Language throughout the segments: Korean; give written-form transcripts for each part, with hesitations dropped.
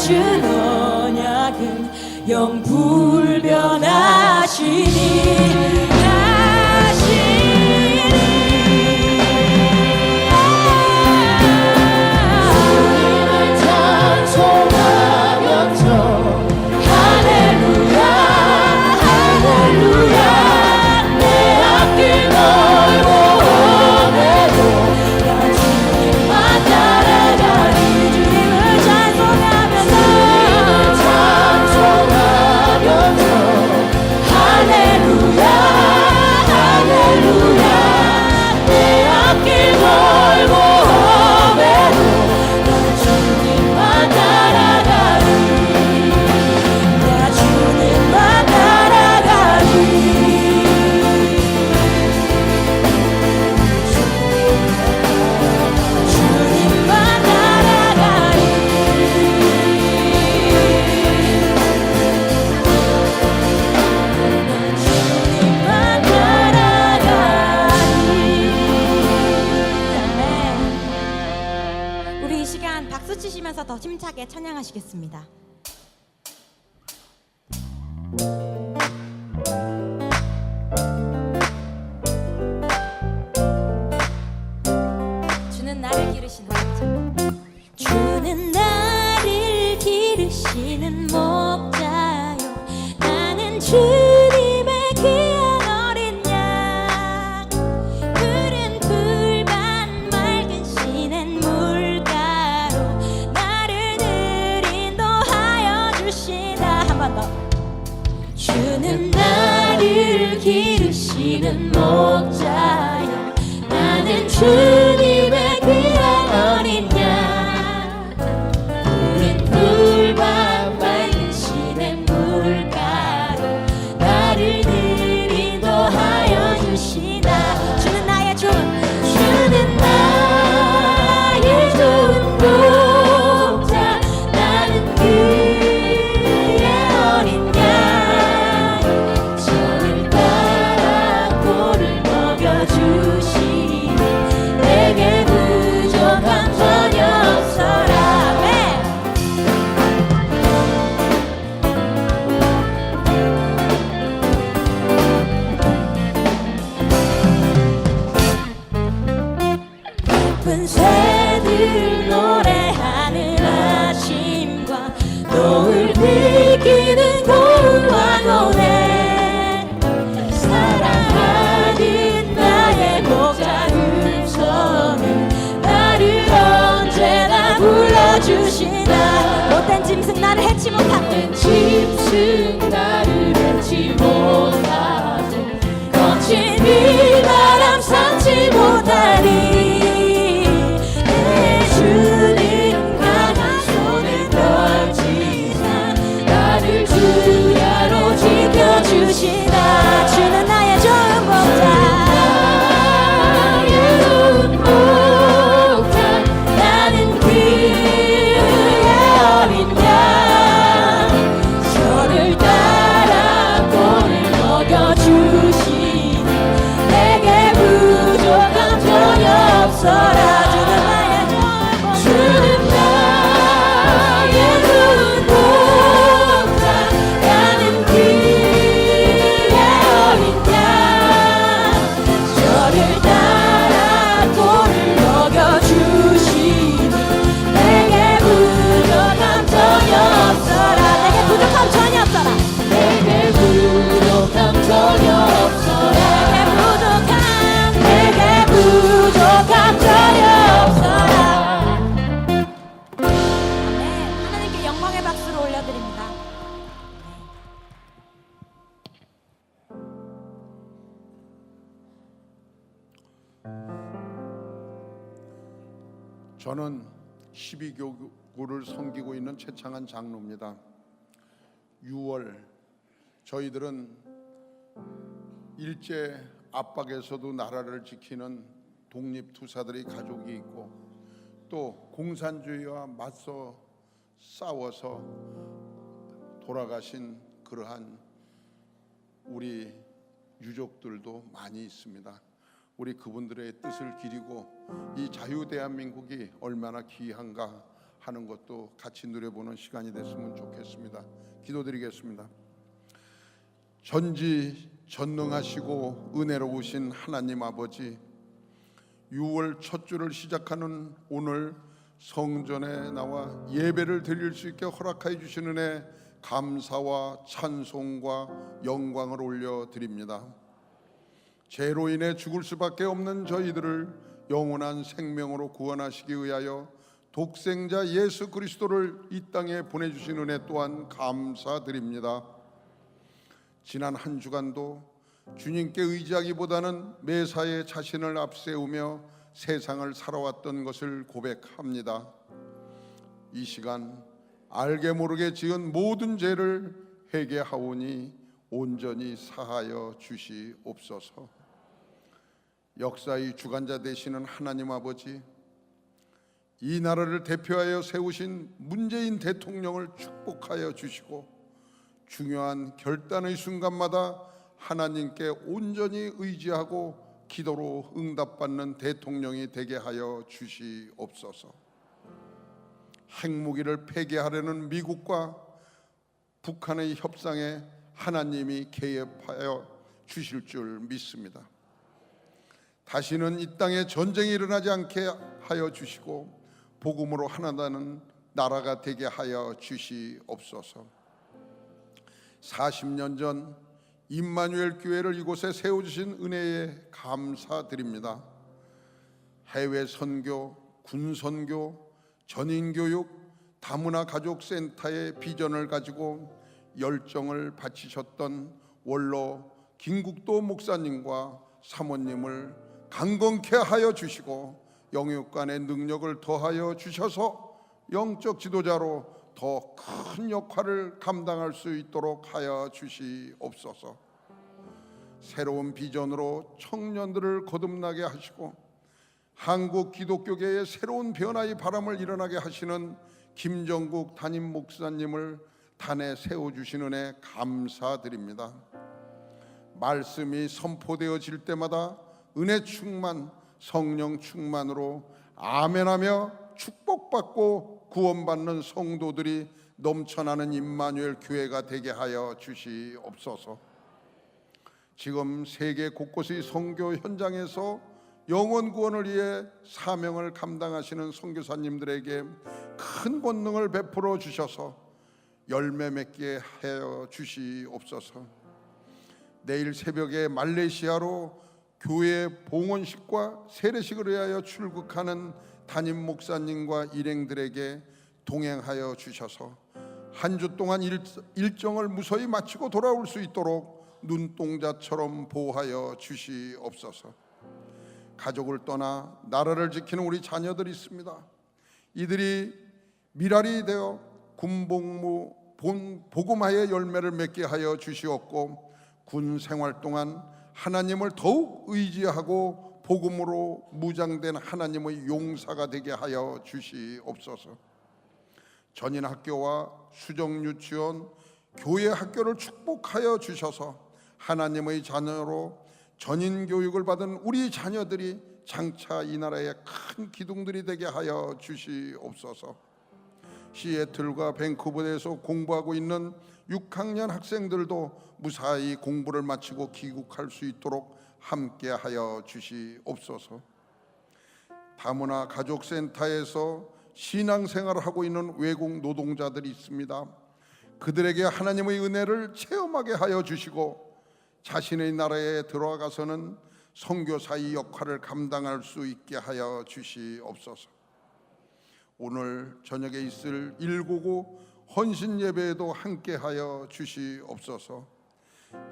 주 언약은 영불변하시니 박수 치시면서 더 힘차게 찬양하시겠습니다. 주는 나를 기르시는 목자, 주는 나를 기르시는 목자요, 나는 주님의 귀한 어린 양, 푸른 풀밭 맑은 시냇 물가로 나를 늘 인도하여 주시다. 한 번 더. 주는 나를 기르시는 목자요, 나는 주님의 귀한 어린 양, 푸른 풀밭 맑은 시냇 물가로 나를 늘 인도하여 주시다. 주는 나의 주, 주는 나의 좋은 목자, 나는 그의 어린 양, 저를 따라 꼴을 먹여주시니 내게 부족함 전혀 없어라. 네. 깊은 새들 노래하는 아침과 노을 비키는 고운 황혼에 사랑하는 나의 목자 음성은 나를 언제나 불러주신다. 못된 짐승 나를 해치 못하고, 짐승 나를 해치 못하고, 거친 비바람 삼지 못하리. 내 주님 강한 손을 펼치사 나를 주야로 지켜주시다. 주는 나의 좋은 목자, 나는 그의 어린 양, 저를 따라 꼴을 먹여주시니 내게 부족함 전혀 없어라. 주는 나의 좋은 목자, 나는 그의 어린 양, 저를 따라 꼴을 먹여주시니 내게 부족함 전혀 없어라. 내게 부족함 전혀 없어라. 내게 부족함 전혀 없어라. 내게 부족함 전혀 없어라. 네, 하나님께 영광의 박수를 올려드립니다. 저는 12교구를 섬기고 있는 최창한 장로입니다. 6월 저희들은 일제 압박에서도 나라를 지키는 독립투사들의 가족이 있고 또 공산주의와 맞서 싸워서 돌아가신 그러한 우리 유족들도 많이 있습니다. 우리 그분들의 뜻을 기리고 이 자유 대한민국이 얼마나 귀한가 하는 것도 같이 누려보는 시간이 됐으면 좋겠습니다. 기도드리겠습니다. 전지전능하시고 은혜로우신 하나님 아버지, 6월 첫 주를 시작하는 오늘 성전에 나와 예배를 드릴 수 있게 허락하여 주신 은혜 감사와 찬송과 영광을 올려드립니다. 죄로 인해 죽을 수밖에 없는 저희들을 영원한 생명으로 구원하시기 위하여 독생자 예수 그리스도를 이 땅에 보내주신 은혜 또한 감사드립니다. 지난 한 주간도 주님께 의지하기보다는 매사에 자신을 앞세우며 세상을 살아왔던 것을 고백합니다. 이 시간 알게 모르게 지은 모든 죄를 회개하오니 온전히 사하여 주시옵소서. 역사의 주관자 되시는 하나님 아버지, 이 나라를 대표하여 세우신 문재인 대통령을 축복하여 주시고 중요한 결단의 순간마다 하나님께 온전히 의지하고 기도로 응답받는 대통령이 되게 하여 주시옵소서. 핵무기를 폐기하려는 미국과 북한의 협상에 하나님이 개입하여 주실 줄 믿습니다. 다시는 이 땅에 전쟁이 일어나지 않게 하여 주시고 복음으로 하나되는 나라가 되게 하여 주시옵소서. 40년 전 임마누엘 교회를 이곳에 세워주신 은혜에 감사드립니다. 해외 선교, 군 선교, 전인 교육, 다문화 가족 센터의 비전을 가지고 열정을 바치셨던 원로 김국도 목사님과 사모님을 강건케 하여 주시고 영육간의 능력을 더하여 주셔서 영적 지도자로 더 큰 역할을 감당할 수 있도록 하여 주시옵소서. 새로운 비전으로 청년들을 거듭나게 하시고 한국 기독교계의 새로운 변화의 바람을 일어나게 하시는 김정국 담임 목사님을 단에 세워주시는 은혜 감사드립니다. 말씀이 선포되어질 때마다 은혜 충만, 성령 충만으로 아멘하며 축복받고 구원받는 성도들이 넘쳐나는 임마누엘 교회가 되게 하여 주시옵소서. 지금 세계 곳곳의 선교 현장에서 영혼 구원을 위해 사명을 감당하시는 선교사님들에게 큰 권능을 베풀어 주셔서 열매 맺게 하여 주시옵소서. 내일 새벽에 말레이시아로 교회 봉헌식과 세례식을 위하여 출국하는 담임 목사님과 일행들에게 동행하여 주셔서 한 주 동안 일정을 무사히 마치고 돌아올 수 있도록 눈동자처럼 보호하여 주시옵소서. 가족을 떠나 나라를 지키는 우리 자녀들이 있습니다. 이들이 미랄이 되어 군복무 복음화의 열매를 맺게 하여 주시옵고 군 생활 동안 하나님을 더욱 의지하고 복음으로 무장된 하나님의 용사가 되게 하여 주시옵소서. 전인 학교와 수정 유치원, 교회 학교를 축복하여 주셔서 하나님의 자녀로 전인 교육을 받은 우리 자녀들이 장차 이 나라의 큰 기둥들이 되게 하여 주시옵소서. 시애틀과 밴쿠버에서 공부하고 있는 6학년 학생들도 무사히 공부를 마치고 귀국할 수 있도록 함께하여 주시옵소서. 다문화 가족센터에서 신앙생활을 하고 있는 외국 노동자들이 있습니다. 그들에게 하나님의 은혜를 체험하게 하여 주시고 자신의 나라에 들어가서는 선교사의 역할을 감당할 수 있게 하여 주시옵소서. 오늘 저녁에 있을 199 헌신 예배에도 함께하여 주시옵소서.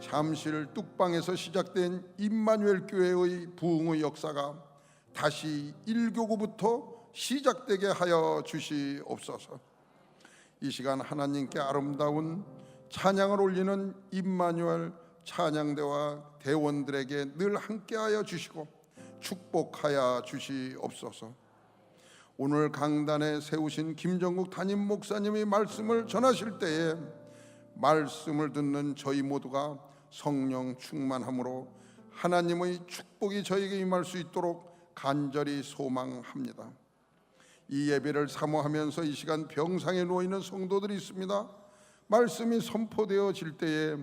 잠실 뚝방에서 시작된 임마누엘 교회의 부흥의 역사가 다시 1교구부터 시작되게 하여 주시옵소서. 이 시간 하나님께 아름다운 찬양을 올리는 임마누엘 찬양대와 대원들에게 늘 함께하여 주시고 축복하여 주시옵소서. 오늘 강단에 세우신 김정국 담임 목사님의 말씀을 전하실 때에 말씀을 듣는 저희 모두가 성령 충만함으로 하나님의 축복이 저에게 임할 수 있도록 간절히 소망합니다. 이 예배를 사모하면서 이 시간 병상에 누워있는 성도들이 있습니다. 말씀이 선포되어질 때에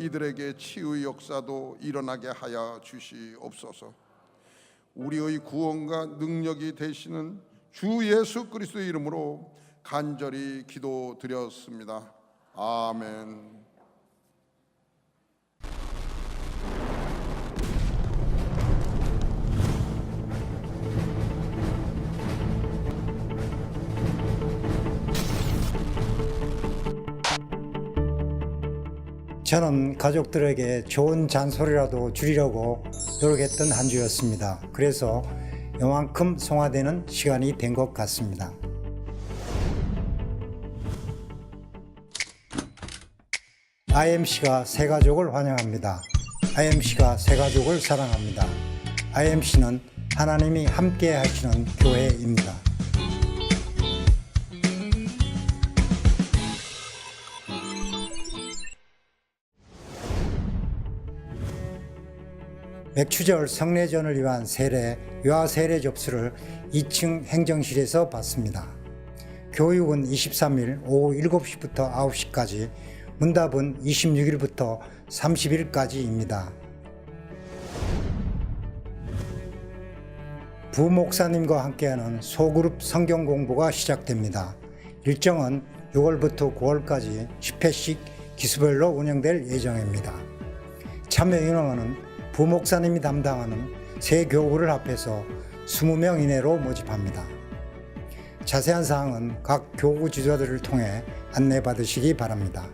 이들에게 치유의 역사도 일어나게 하여 주시옵소서. 우리의 구원과 능력이 되시는 주 예수 그리스도의 이름으로 간절히 기도드렸습니다. 아멘. 저는 가족들에게 좋은 잔소리라도 주리려고 노력했던 한 주였습니다. 그래서 요만큼 성화되는 시간이 된 것 같습니다. IMC가 새가족을 환영합니다. IMC가 새가족을 사랑합니다. IMC는 하나님이 함께 하시는 교회입니다. 맥추절 성례전을 위한 세례, 유아 세례 접수를 2층 행정실에서 받습니다. 교육은 23일 오후 7시부터 9시까지, 문답은 26일부터 30일까지입니다. 부목사님과 함께하는 소그룹 성경 공부가 시작됩니다. 일정은 6월부터 9월까지 10회씩 기수별로 운영될 예정입니다. 참여 인원은 부목사님이 담당하는 세 교구를 합해서 20명 이내로 모집합니다. 자세한 사항은 각 교구 지도자들을 통해 안내받으시기 바랍니다.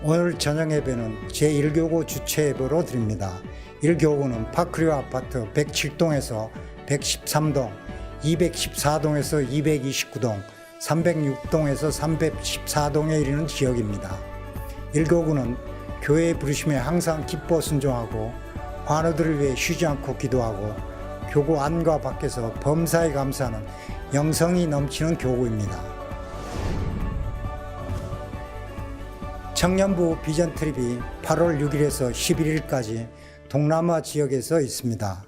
오늘 저녁 예배는 제1교구 주최 예배로 드립니다. 1교구는 파크리오 아파트 107동에서 113동, 214동에서 229동, 306동에서 314동에 이르는 지역입니다. 1교구는 교회의 부르심에 항상 기뻐 순종하고 환우들을 위해 쉬지 않고 기도하고 교구 안과 밖에서 범사에 감사하는 영성이 넘치는 교구입니다. 청년부 비전 트립이 8월 6일에서 11일까지 동남아 지역에서 있습니다.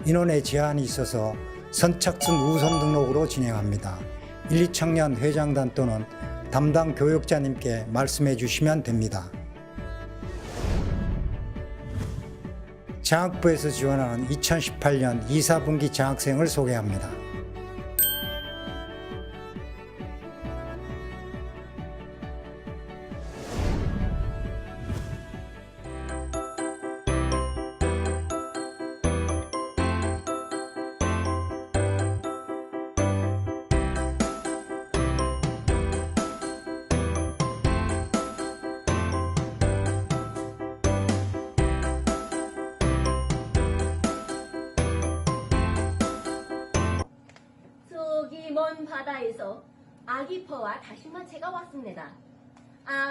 인원의 제한이 있어서 선착순 우선 등록으로 진행합니다. 1, 2청년 회장단 또는 담당 교육자님께 말씀해 주시면 됩니다. 장학부에서 지원하는 2018년 2, 4분기 장학생을 소개합니다. 먼 바다에서 아기퍼와 다시마채가 왔습니다.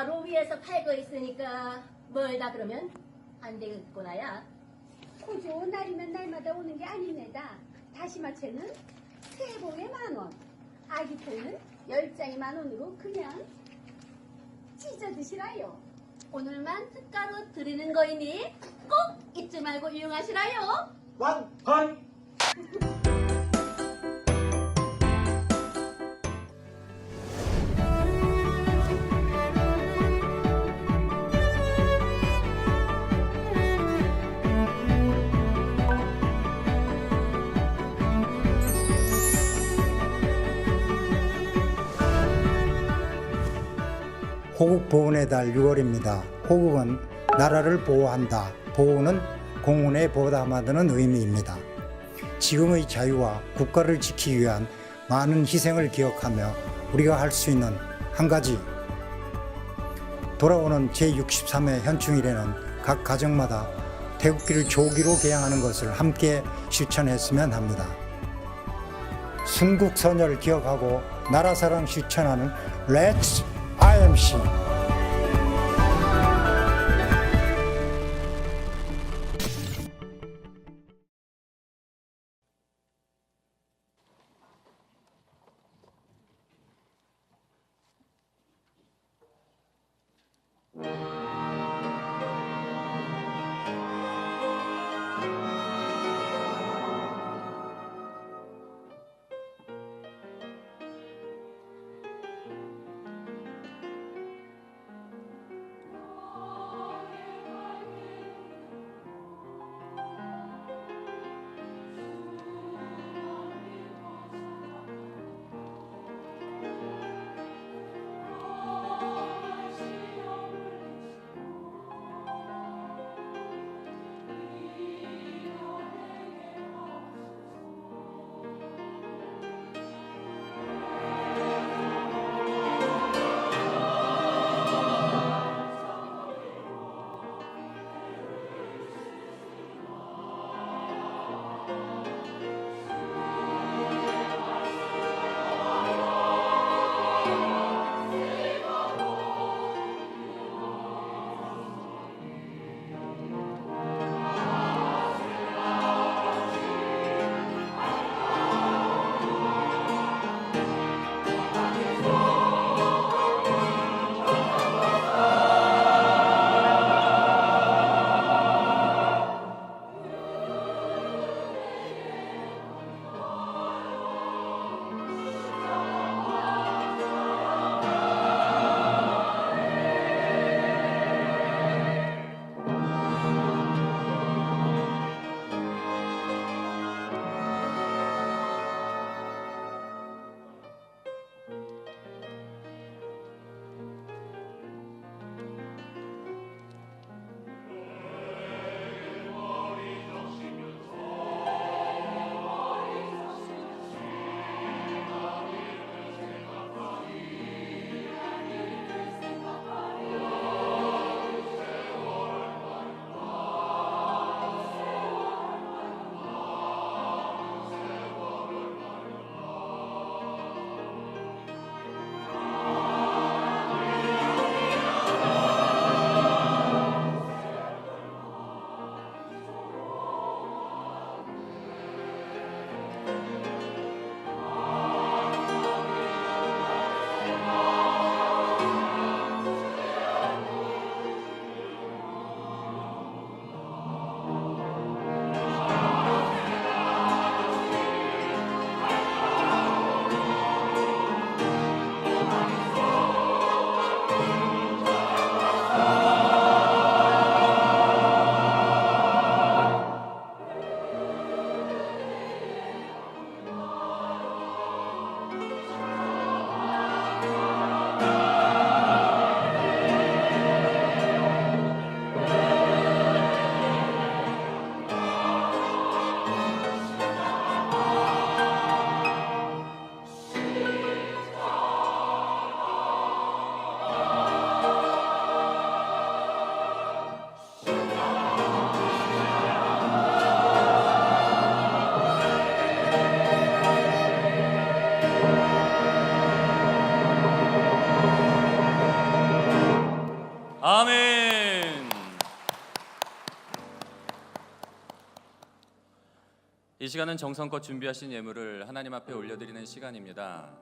로비에서 팔고 있으니까 멀다 그러면 안 되겠구나야. 그 좋은 날이면 날마다 오는 게 아닙니다. 다시마채는 3봉에 10,000원, 아기포는 10장에 10,000원으로 그냥 찢어 드시라요. 오늘만 특가로 드리는 거이니 꼭 잊지 말고 이용하시라요. 완판! 호국 보훈의 달 6월입니다. 호국은 나라를 보호한다. 보호는 공훈에 보담하다는 의미입니다. 지금의 자유와 국가를 지키기 위한 많은 희생을 기억하며 우리가 할 수 있는 한 가지, 돌아오는 제63회 현충일에는 각 가정마다 태극기를 조기로 개양하는 것을 함께 실천했으면 합니다. 순국선열을 기억하고 나라사랑 실천하는 Let's IMC. 아멘. 이 시간은 정성껏 준비하신 예물을 하나님 앞에 올려드리는 시간입니다.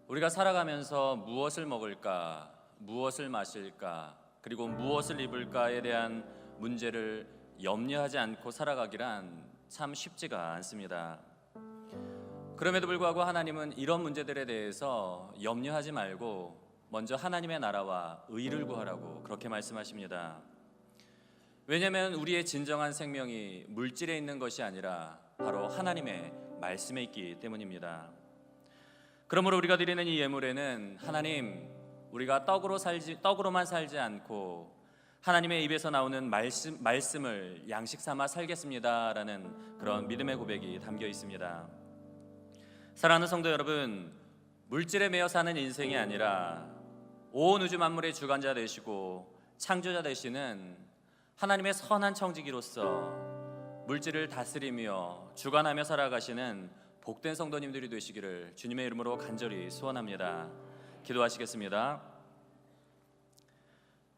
우리가 살아가면서 무엇을 먹을까, 무엇을 마실까, 그리고 무엇을 입을까에 대한 문제를 염려하지 않고 살아가기란 참 쉽지가 않습니다. 그럼에도 불구하고 하나님은 이런 문제들에 대해서 염려하지 말고 먼저 하나님의 나라와 의를 구하라고 그렇게 말씀하십니다. 왜냐하면 우리의 진정한 생명이 물질에 있는 것이 아니라 바로 하나님의 말씀에 있기 때문입니다. 그러므로 우리가 드리는 이 예물에는 하나님, 우리가 떡으로만 살지 않고 하나님의 입에서 나오는 말씀을 양식 삼아 살겠습니다라는 그런 믿음의 고백이 담겨 있습니다. 사랑하는 성도 여러분, 물질에 매여 사는 인생이 아니라 온 우주 만물의 주관자 되시고 창조자 되시는 하나님의 선한 청지기로서 물질을 다스리며 주관하며 살아가시는 복된 성도님들이 되시기를 주님의 이름으로 간절히 소원합니다. 기도하시겠습니다.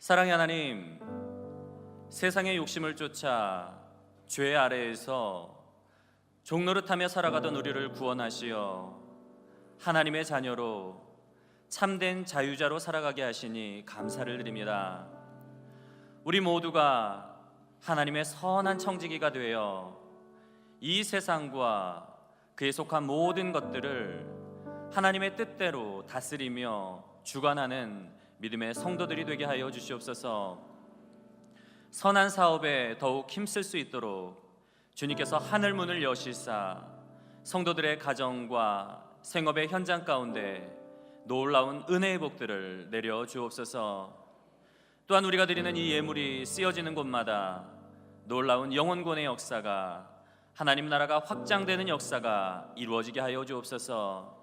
사랑의 하나님, 세상의 욕심을 쫓아 죄 아래에서 종노릇하며 살아가던 우리를 구원하시어 하나님의 자녀로 참된 자유자로 살아가게 하시니 감사를 드립니다. 우리 모두가 하나님의 선한 청지기가 되어 이 세상과 그에 속한 모든 것들을 하나님의 뜻대로 다스리며 주관하는 믿음의 성도들이 되게 하여 주시옵소서. 선한 사업에 더욱 힘쓸 수 있도록 주님께서 하늘 문을 여시사 성도들의 가정과 생업의 현장 가운데 놀라운 은혜의 복들을 내려 주옵소서. 또한 우리가 드리는 이 예물이 쓰여지는 곳마다 놀라운 영혼권의 역사가, 하나님 나라가 확장되는 역사가 이루어지게 하여 주옵소서.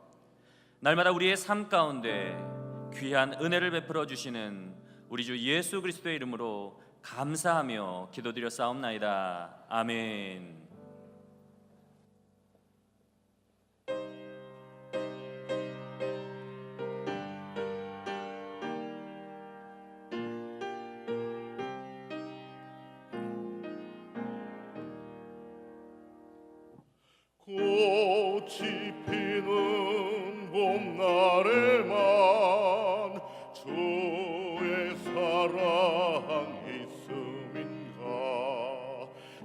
날마다 우리의 삶 가운데 귀한 은혜를 베풀어 주시는 우리 주 예수 그리스도의 이름으로 감사하며 기도드려 싸움나이다. 아멘. 꽃이 피는 봄날에만 주의 사랑 있음인가,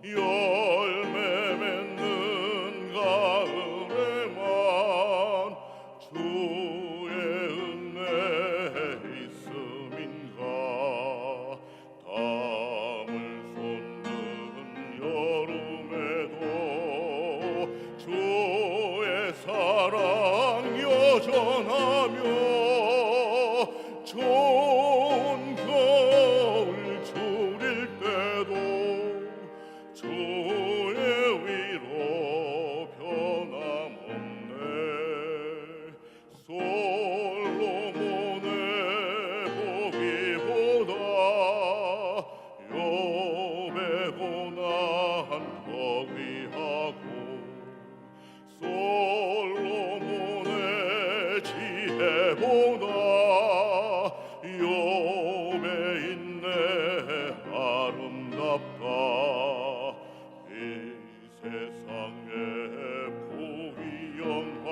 열매 맺는 가을에만 주의 은혜 있음인가, 담을 솟는 여름에도 주의 사랑 여전하며 좋은 겨울 줄일 때도 주의 위로 변함없네. 솔로몬의 보기보다 욥의 고난 더 귀하고 솔로몬의 지혜보다 욥의 인내 아름답다. 이 세상의 부귀영화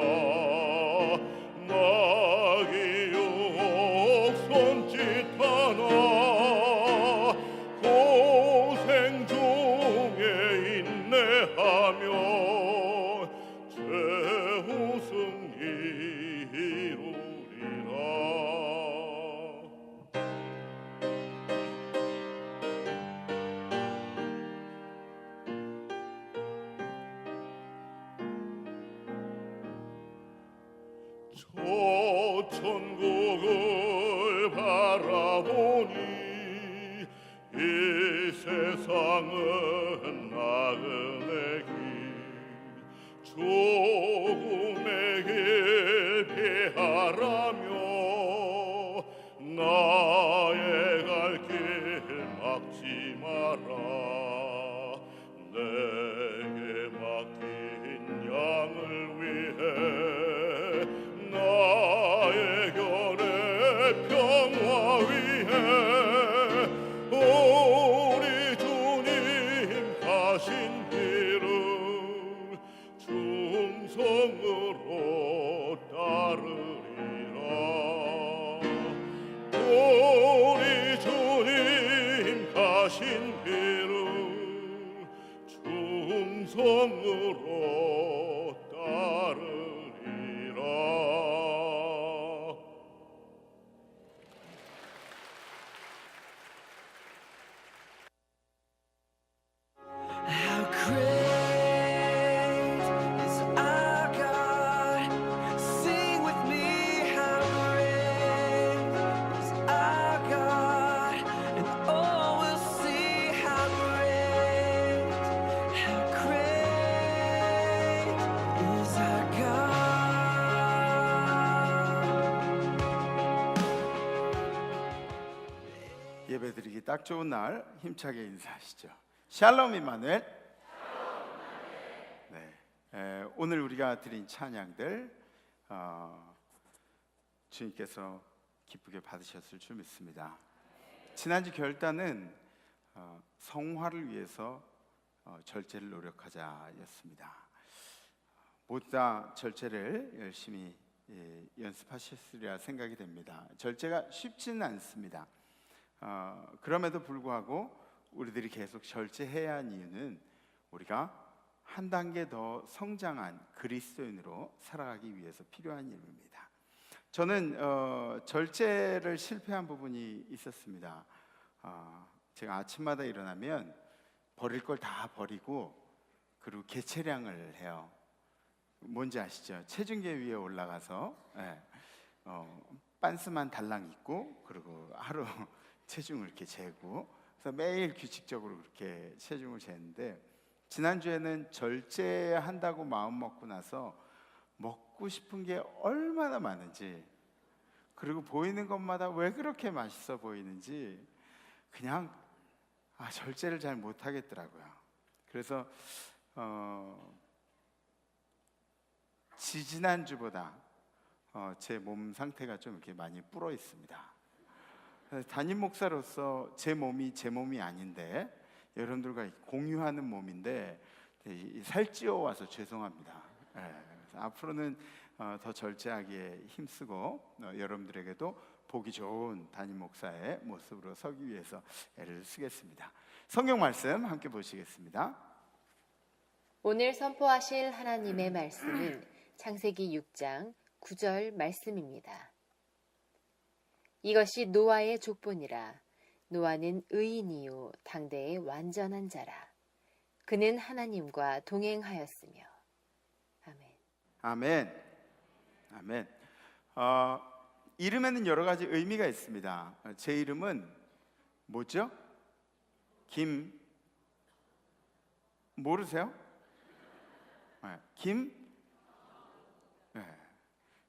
마귀 유혹 손짓 하나 고생 중에 인내하며 최후 승리 이루리라. 저 천국을 바라보니 이 세상은 나그네 길, 조금의 길 피하라며 나의 갈 길 막지 마라. 내게 맡긴 양을 위해 나의 결의 평화 위해 우리 주님 가신 길을 충성으로 따르리라. 우리 주님 가신 길을 충성으로 따르리라. How great is our God? Sing with me, how great is our God? And all will see how great 예배드리기 딱 좋은 날 힘차게 인사하시죠. 샬롬 임마누엘. 네, 오늘 우리가 드린 찬양들 주님께서 기쁘게 받으셨을 줄 믿습니다. 지난주 결단은 성화를 위해서 절제를 노력하자였습니다. 모두 다 절제를 열심히 연습하셨으리라 생각이 됩니다. 절제가 쉽지는 않습니다. 그럼에도 불구하고 우리들이 계속 절제해야 하는 이유는 우리가 한 단계 더 성장한 그리스도인으로 살아가기 위해서 필요한 일입니다. 저는 절제를 실패한 부분이 있었습니다. 제가 아침마다 일어나면 버릴 걸 다 버리고 그리고 개체량을 해요. 뭔지 아시죠? 체중계 위에 올라가서 빤스만 달랑 입고 그리고 하루 체중을 이렇게 재고 그래서 매일 규칙적으로 그렇게 체중을 재는데 지난주에는 절제한다고 마음 먹고 나서 먹고 싶은 게 얼마나 많은지 그리고 보이는 것마다 왜 그렇게 맛있어 보이는지 그냥 절제를 잘 못하겠더라고요. 그래서 지지난주보다 제 몸 상태가 좀 이렇게 많이 불어 있습니다. 담임 목사로서 제 몸이 아닌데 여러분들과 공유하는 몸인데 살찌워 와서 죄송합니다. 그래서 앞으로는 더 절제하기에 힘쓰고 여러분들에게도 보기 좋은 담임 목사의 모습으로 서기 위해서 애를 쓰겠습니다. 성경 말씀 함께 보시겠습니다. 오늘 선포하실 하나님의 말씀은 창세기 6장 9절 말씀입니다. 이것이 노아의 족보니라. 노아는 의인이요 당대의 완전한 자라. 그는 하나님과 동행하였으며. 아멘. 아멘. 아멘. 이름에는 여러 가지 의미가 있습니다. 제 이름은 뭐죠? 모르세요?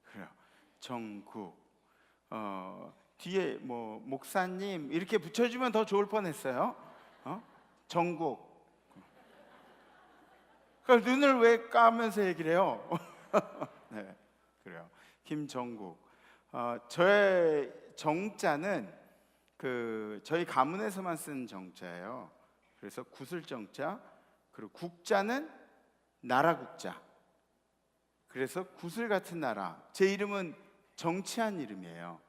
그래요. 정국. 뒤에 뭐 목사님 이렇게 붙여주면 더 좋을 뻔했어요. 정국. 그러니까 눈을 왜 까면서 얘기를 해요? 네, 그래요. 김정국. 저의 정자는 저희 가문에서만 쓰는 정자예요. 그래서 구슬정자 그리고 국자는 나라국자. 그래서 구슬 같은 나라. 제 이름은 정치한 이름이에요.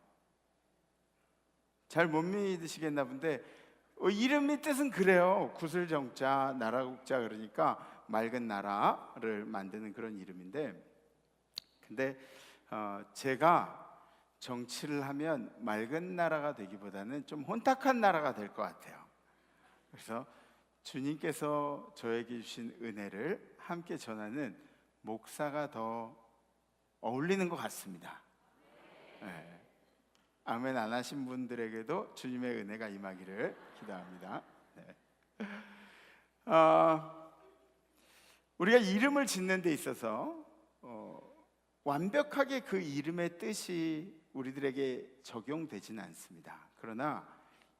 잘 못 믿으시겠나 본데 이름의 뜻은 그래요. 구슬정자, 나라국자 그러니까 맑은 나라를 만드는 그런 이름인데 근데 제가 정치를 하면 맑은 나라가 되기보다는 좀 혼탁한 나라가 될 것 같아요. 그래서 주님께서 저에게 주신 은혜를 함께 전하는 목사가 더 어울리는 것 같습니다. 네. 아멘 안 하신 분들에게도 주님의 은혜가 임하기를 기도합니다. 네. 우리가 이름을 짓는 데 있어서 완벽하게 그 이름의 뜻이 우리들에게 적용되지는 않습니다. 그러나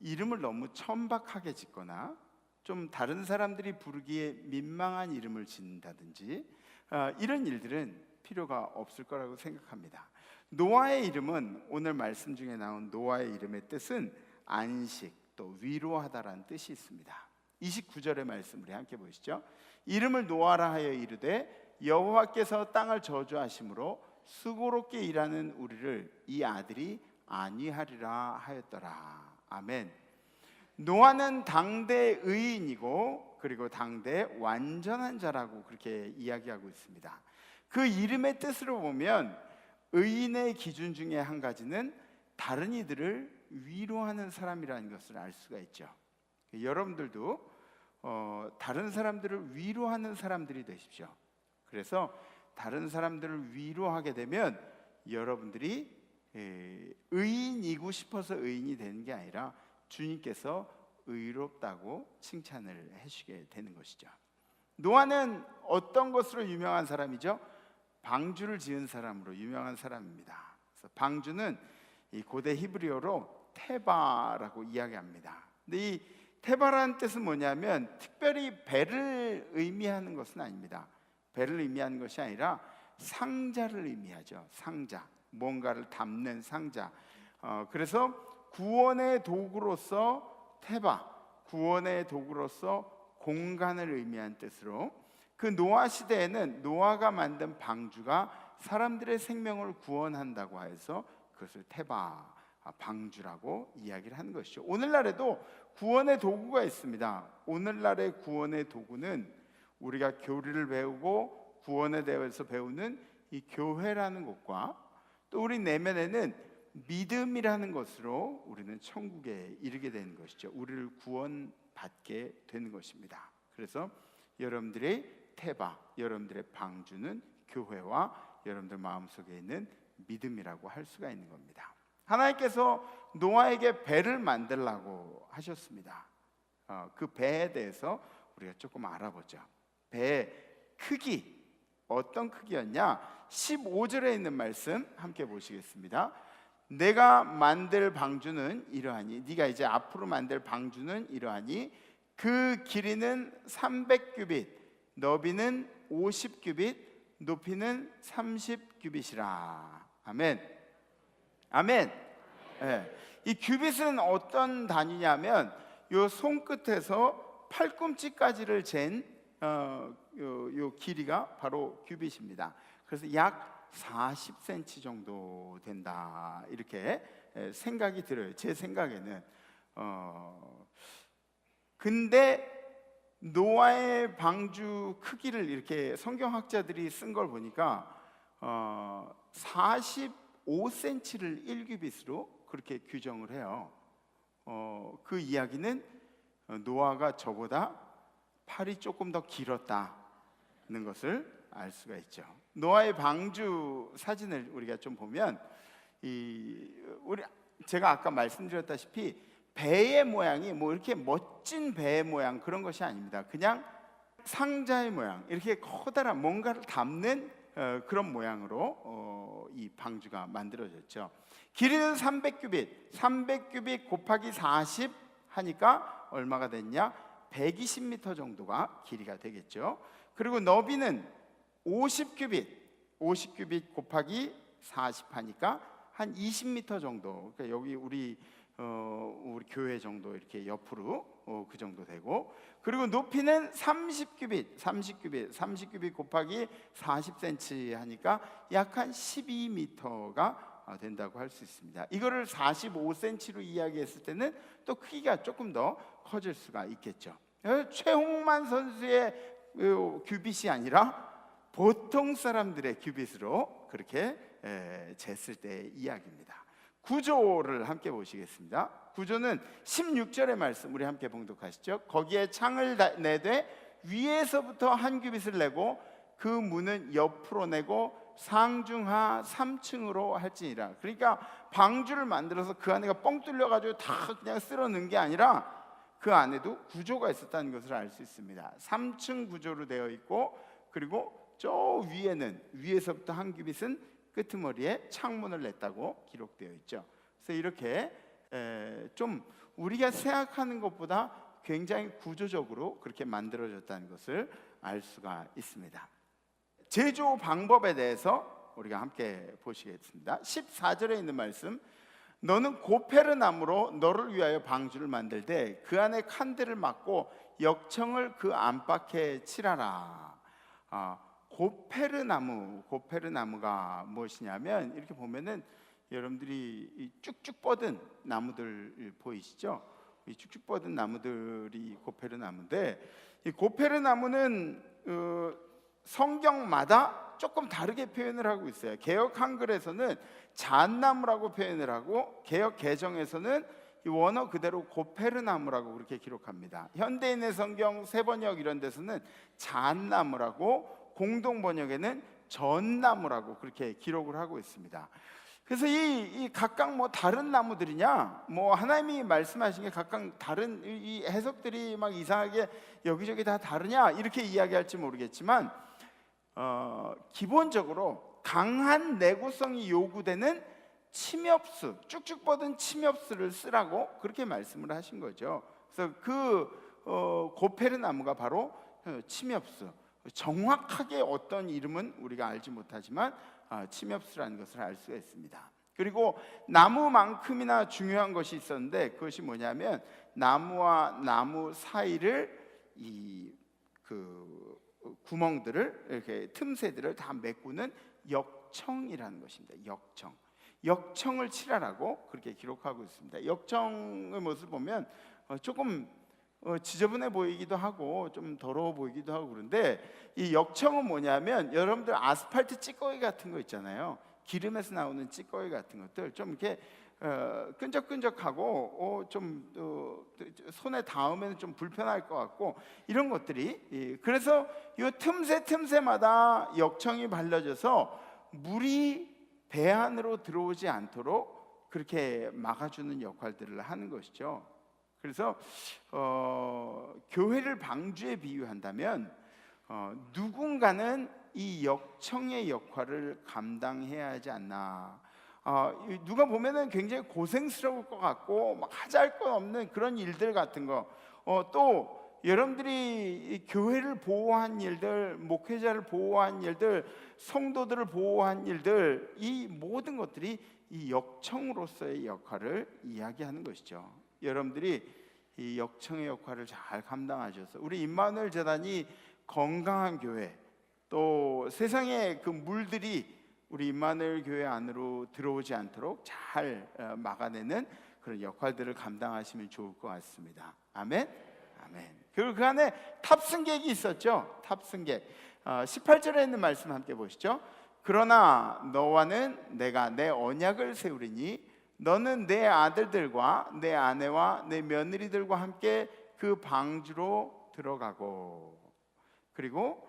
이름을 너무 천박하게 짓거나 좀 다른 사람들이 부르기에 민망한 이름을 짓는다든지 이런 일들은 필요가 없을 거라고 생각합니다. 노아의 이름은 오늘 말씀 중에 나온 노아의 이름의 뜻은 안식 또 위로하다라는 뜻이 있습니다. 29절의 말씀 우리 함께 보시죠. 이름을 노아라 하여 이르되 여호와께서 땅을 저주하심으로 수고롭게 일하는 우리를 이 아들이 안위하리라 하였더라. 아멘. 노아는 당대 의인이고 그리고 당대 완전한 자라고 그렇게 이야기하고 있습니다. 그 이름의 뜻으로 보면 의인의 기준 중에 한 가지는 다른 이들을 위로하는 사람이라는 것을 알 수가 있죠. 여러분들도 다른 사람들을 위로하는 사람들이 되십시오. 그래서 다른 사람들을 위로하게 되면 여러분들이 의인이고 싶어서 의인이 되는 게 아니라 주님께서 의롭다고 칭찬을 해주게 되는 것이죠. 노아는 어떤 것으로 유명한 사람이죠? 방주를 지은 사람으로 유명한 사람입니다. 그래서 방주는 이 고대 히브리어로 테바라고 이야기합니다. 근데 이 테바라는 뜻은 뭐냐면 특별히 배를 의미하는 것은 아닙니다. 배를 의미하는 것이 아니라 상자를 의미하죠. 상자, 뭔가를 담는 상자. 그래서 구원의 도구로서 테바, 구원의 도구로서 공간을 의미한 뜻으로, 그 노아 시대에는 노아가 만든 방주가 사람들의 생명을 구원한다고 해서 그것을 테바 방주라고 이야기를 하는 것이죠. 오늘날에도 구원의 도구가 있습니다. 오늘날의 구원의 도구는 우리가 교리를 배우고 구원에 대해서 배우는 이 교회라는 것과, 또 우리 내면에는 믿음이라는 것으로 우리는 천국에 이르게 되는 것이죠. 우리를 구원받게 되는 것입니다. 그래서 여러분들의 테바, 여러분들의 방주는 교회와 여러분들 마음속에 있는 믿음이라고 할 수가 있는 겁니다. 하나님께서 노아에게 배를 만들라고 하셨습니다. 그 배에 대해서 우리가 조금 알아보죠. 배의 크기, 어떤 크기였냐? 15절에 있는 말씀 함께 보시겠습니다. 내가 만들 방주는 이러하니, 네가 이제 앞으로 만들 방주는 이러하니 그 길이는 300규빗, 너비는 50규빗, 높이는 30규빗이라. 아멘. 아멘. 네. 이 규빗은 어떤 단위냐면 요 손끝에서 팔꿈치까지를 잰 요 길이가 바로 규빗입니다. 그래서 약 40cm 정도 된다, 이렇게 생각이 들어요. 제 생각에는. 근데 노아의 방주 크기를 이렇게 성경학자들이 쓴 걸 보니까 45cm를 1규빗으로 그렇게 규정을 해요. 그 이야기는 노아가 저보다 팔이 조금 더 길었다는 것을 알 수가 있죠. 노아의 방주 사진을 우리가 좀 보면 제가 아까 말씀드렸다시피 배의 모양이 뭐 이렇게 멋진 배의 모양 그런 것이 아닙니다. 그냥 상자의 모양, 이렇게 커다란 뭔가를 담는 그런 모양으로 이 방주가 만들어졌죠. 길이는 300규빗, 300규빗 곱하기 40 하니까 얼마가 됐냐? 120m 정도가 길이가 되겠죠. 그리고 너비는 50규빗, 50규빗 곱하기 40 하니까 한 20m 정도. 그러니까 여기 우리 교회 정도 이렇게 옆으로 그 정도 되고, 그리고 높이는 30규빗, 30규빗 곱하기 40cm 하니까 약 한 12m가 된다고 할 수 있습니다. 이거를 45cm로 이야기했을 때는 또 크기가 조금 더 커질 수가 있겠죠. 최홍만 선수의 규빗이 아니라 보통 사람들의 규빗으로 그렇게 쟀을 때의 이야기입니다. 구조를 함께 보시겠습니다. 구조는 16절의 말씀 우리 함께 봉독하시죠. 거기에 창을 내되 위에서부터 한 규빗을 내고 그 문은 옆으로 내고 상중하 3층으로 할지니라. 그러니까 방주를 만들어서 그 안에가 뻥 뚫려가지고 다 그냥 쓸어 넣은 게 아니라 그 안에도 구조가 있었다는 것을 알 수 있습니다. 3층 구조로 되어 있고, 그리고 저 위에는, 위에서부터 한 규빗은 끄트머리에 창문을 냈다고 기록되어 있죠. 그래서 이렇게 좀 우리가 생각하는 것보다 굉장히 구조적으로 그렇게 만들어졌다는 것을 알 수가 있습니다. 제조 방법에 대해서 우리가 함께 보시겠습니다. 14절에 있는 말씀, 너는 고페르 나무로 너를 위하여 방주를 만들되 그 안에 칸들을 막고 역청을 그 안팎에 칠하라. 고페르 나무가 무엇이냐면, 이렇게 보면은 여러분들이 이 쭉쭉 뻗은 나무들 보이시죠? 이 쭉쭉 뻗은 나무들이 고페르 나무인데, 이 고페르 나무는 성경마다 조금 다르게 표현을 하고 있어요. 개역 한글에서는 잣나무라고 표현을 하고, 개역 개정에서는 이 원어 그대로 고페르 나무라고 그렇게 기록합니다. 현대인의 성경 새번역 이런 데서는 잣나무라고, 공동 번역에는 전나무라고 그렇게 기록을 하고 있습니다. 그래서 이 각각 뭐 다른 나무들이냐, 뭐 하나님이 말씀하신 게 각각 다른, 이 해석들이 막 이상하게 여기저기 다 다르냐 이렇게 이야기할지 모르겠지만, 기본적으로 강한 내구성이 요구되는 침엽수, 쭉쭉 뻗은 침엽수를 쓰라고 그렇게 말씀을 하신 거죠. 그래서 그 고페르 나무가 바로 침엽수. 정확하게 어떤 이름은 우리가 알지 못하지만 침엽수라는 것을 알 수가 있습니다. 그리고 나무만큼이나 중요한 것이 있었는데 그것이 뭐냐면 나무와 나무 사이를 그 구멍들을 이렇게 틈새들을 다 메꾸는 역청이라는 것입니다. 역청을 칠하라고 그렇게 기록하고 있습니다. 역청의 모습을 보면 조금 지저분해 보이기도 하고 좀 더러워 보이기도 하고 그런데 이 역청은 뭐냐면 여러분들 아스팔트 찌꺼기 같은 거 있잖아요. 기름에서 나오는 찌꺼기 같은 것들 좀 이렇게 끈적끈적하고 좀 손에 닿으면 좀 불편할 것 같고 이런 것들이 그래서 이 틈새마다 역청이 발라져서 물이 배 안으로 들어오지 않도록 그렇게 막아주는 역할들을 하는 것이죠. 그래서 교회를 방주에 비유한다면 누군가는 이 역청의 역할을 감당해야 하지 않나. 누가 보면은 굉장히 고생스러울 것 같고 막 하잘 것 없는 그런 일들 같은 거. 또 여러분들이 교회를 보호한 일들, 목회자를 보호한 일들, 성도들을 보호한 일들, 이 모든 것들이 이 역청으로서의 역할을 이야기하는 것이죠. 여러분들이 이 역청의 역할을 잘 감당하셔서 우리 임마누엘 재단이 건강한 교회, 또 세상의 그 물들이 우리 임마누엘 교회 안으로 들어오지 않도록 잘 막아내는 그런 역할들을 감당하시면 좋을 것 같습니다. 아멘. 아멘. 그리고 그 안에 탑승객이 있었죠. 탑승객. 18절에 있는 말씀 함께 보시죠. 그러나 너와는 내가 내 언약을 세우리니 너는 내 아들들과 내 아내와 내 며느리들과 함께 그 방주로 들어가고 그리고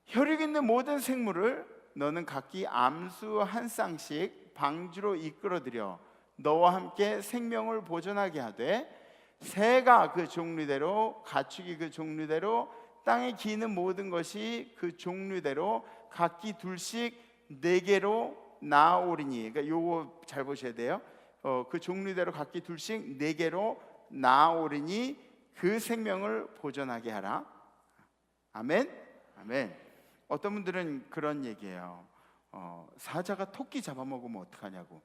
혈육 있는 모든 생물을 너는 각기 암수 한 쌍씩 방주로 이끌어들여 너와 함께 생명을 보존하게 하되 새가 그 종류대로 가축이 그 종류대로 땅에 기는 모든 것이 그 종류대로 각기 둘씩 4개로 나아오리니 그러니까 요거 잘 보셔야 돼요. 그 종류대로 각기 둘씩 4개로 나아오리니 그 생명을 보존하게 하라. 아멘. 아멘. 어떤 분들은 그런 얘기해요. 사자가 토끼 잡아먹으면 어떡하냐고.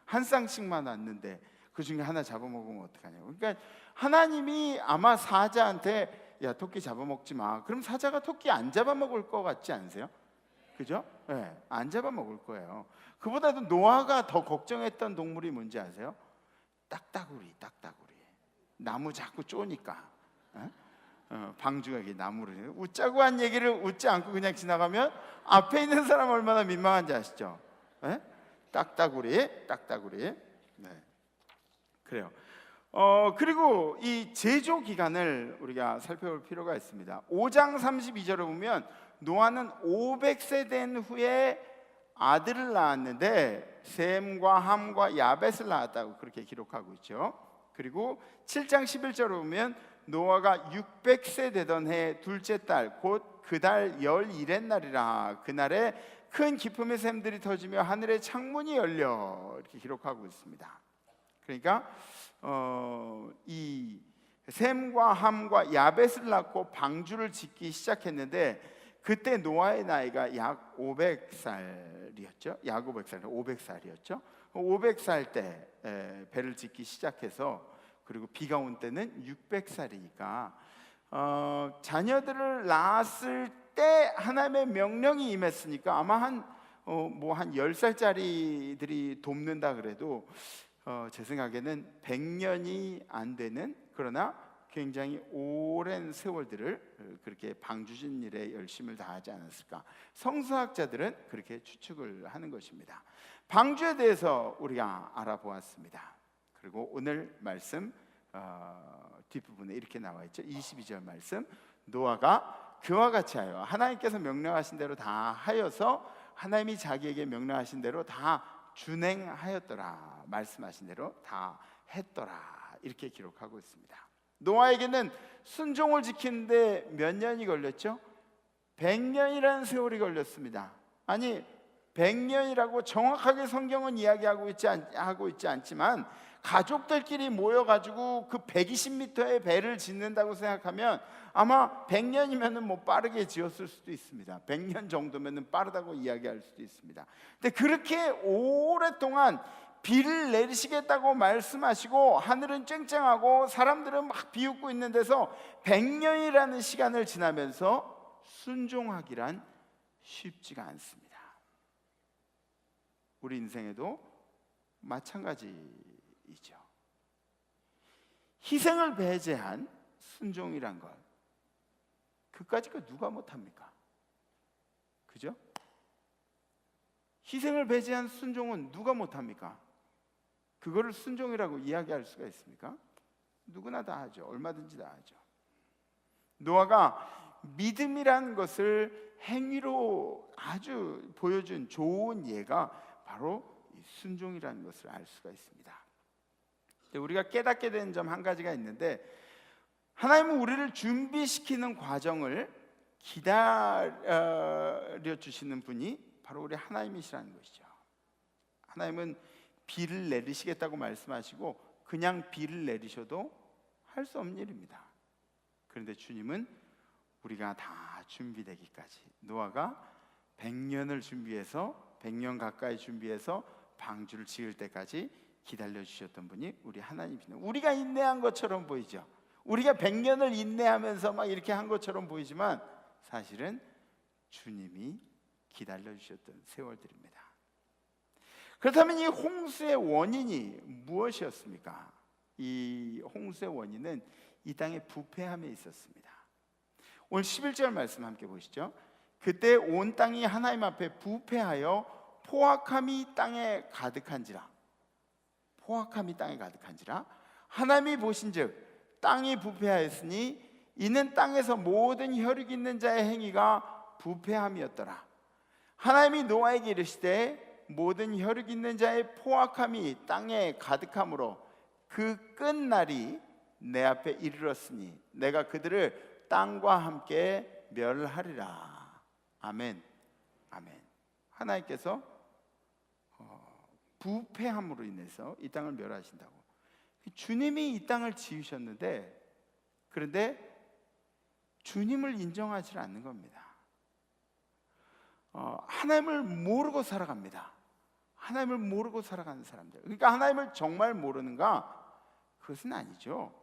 한 쌍씩만 왔는데 그 중에 하나 잡아먹으면 어떡하냐고. 그러니까 하나님이 아마 사자한테 야 토끼 잡아먹지 마. 그럼 사자가 토끼 안 잡아먹을 것 같지 않으세요? 그죠? 네, 안 잡아먹을 거예요. 그보다도 노아가 더 걱정했던 동물이 뭔지 아세요? 딱따구리. 나무 자꾸 쪼니까. 방주가 이게 나무를 웃자고 한 얘기를 웃지 않고 그냥 지나가면 앞에 있는 사람 얼마나 민망한지 아시죠? 네? 딱따구리. 네. 그래요. 그리고 이 제조 기간을 우리가 살펴볼 필요가 있습니다. 5장 32절을 보면 노아는 500세 된 후에 아들을 낳았는데 셈과 함과 야벳을 낳았다고 그렇게 기록하고 있죠. 그리고 7장 11절을 보면 노아가 600세 되던 해 둘째 달 곧 그 달 11의 날이라 그날에 큰 기쁨의 샘들이 터지며 하늘의 창문이 열려 이렇게 기록하고 있습니다. 그러니까 이 셈과 함과 야벳을 낳고 방주를 짓기 시작했는데 그때 노아의 나이가 약 500살이었죠. 약 500살이었죠. 500살 때 배를 짓기 시작해서 그리고 비가 온 때는 600살이니까 자녀들을 낳았을 때 하나님의 명령이 임했으니까 아마 한 10살짜리들이 돕는다 그래도 제 생각에는 100년이 안 되는 그러나 굉장히 오랜 세월들을 그렇게 방주진 일에 열심을 다하지 않았을까. 성서학자들은 그렇게 추측을 하는 것입니다. 방주에 대해서 우리가 알아보았습니다. 그리고 오늘 말씀 뒷부분에 이렇게 나와 있죠. 22절 말씀. 노아가 그와 같이 하여 하나님께서 명령하신 대로 다 하여서 하나님이 자기에게 명령하신 대로 다 준행하였더라. 말씀하신 대로 다 했더라. 이렇게 기록하고 있습니다. 노아에게는 순종을 지키는데 몇 년이 걸렸죠? 100년이라는 세월이 걸렸습니다. 아니 100년이라고 정확하게 성경은 이야기하고 있지 않지만 가족들끼리 모여가지고 그 120m의 배를 짓는다고 생각하면 아마 100년이면은 뭐 빠르게 지었을 수도 있습니다. 100년 정도면은 빠르다고 이야기할 수도 있습니다. 근데 그렇게 오랫동안 비를 내리시겠다고 말씀하시고 하늘은 쨍쨍하고 사람들은 막 비웃고 있는 데서 100년이라는 시간을 지나면서 순종하기란 쉽지가 않습니다. 우리 인생에도 마찬가지이죠. 희생을 배제한 순종이란 것, 그까짓 거 누가 못합니까? 그죠? 희생을 배제한 순종은 누가 못합니까? 그거를 순종이라고 이야기할 수가 있습니까? 누구나 다 하죠. 얼마든지 다 하죠. 노아가 믿음이란 것을 행위로 아주 보여준 좋은 예가 바로 이 순종이라는 것을 알 수가 있습니다. 우리가 깨닫게 된 점 한 가지가 있는데, 하나님은 우리를 준비시키는 과정을 기다려 주시는 분이 바로 우리 하나님이시라는 것이죠. 하나님은 비를 내리시겠다고 말씀하시고 그냥 비를 내리셔도 할 수 없는 일입니다. 그런데 주님은 우리가 다 준비되기까지, 노아가 100년을 준비해서 100년 가까이 준비해서 방주를 지을 때까지 기다려 주셨던 분이 우리 하나님이십니다. 우리가 인내한 것처럼 보이죠. 우리가 100년을 인내하면서 막 이렇게 한 것처럼 보이지만 사실은 주님이 기다려 주셨던 세월들입니다. 그렇다면 이 홍수의 원인이 무엇이었습니까? 이 홍수의 원인은 이 땅의 부패함에 있었습니다. 오늘 11절 말씀 함께 보시죠. 그때 온 땅이 하나님 앞에 부패하여 포악함이 땅에 가득한지라. 포악함이 땅에 가득한지라. 하나님이 보신즉 땅이 부패하였으니 이는 땅에서 모든 혈육 있는 자의 행위가 부패함이었더라. 하나님이 노아에게 이르시되 모든 혈육 있는 자의 포악함이 땅에 가득함으로 그 끝날이 내 앞에 이르렀으니 내가 그들을 땅과 함께 멸하리라. 아멘. 아멘. 하나님께서 부패함으로 인해서 이 땅을 멸하신다고. 주님이 이 땅을 지으셨는데, 그런데 주님을 인정하지 않는 겁니다. 하나님을 모르고 살아갑니다. 하나님을 모르고 살아가는 사람들. 그러니까 하나님을 정말 모르는가? 그것은 아니죠.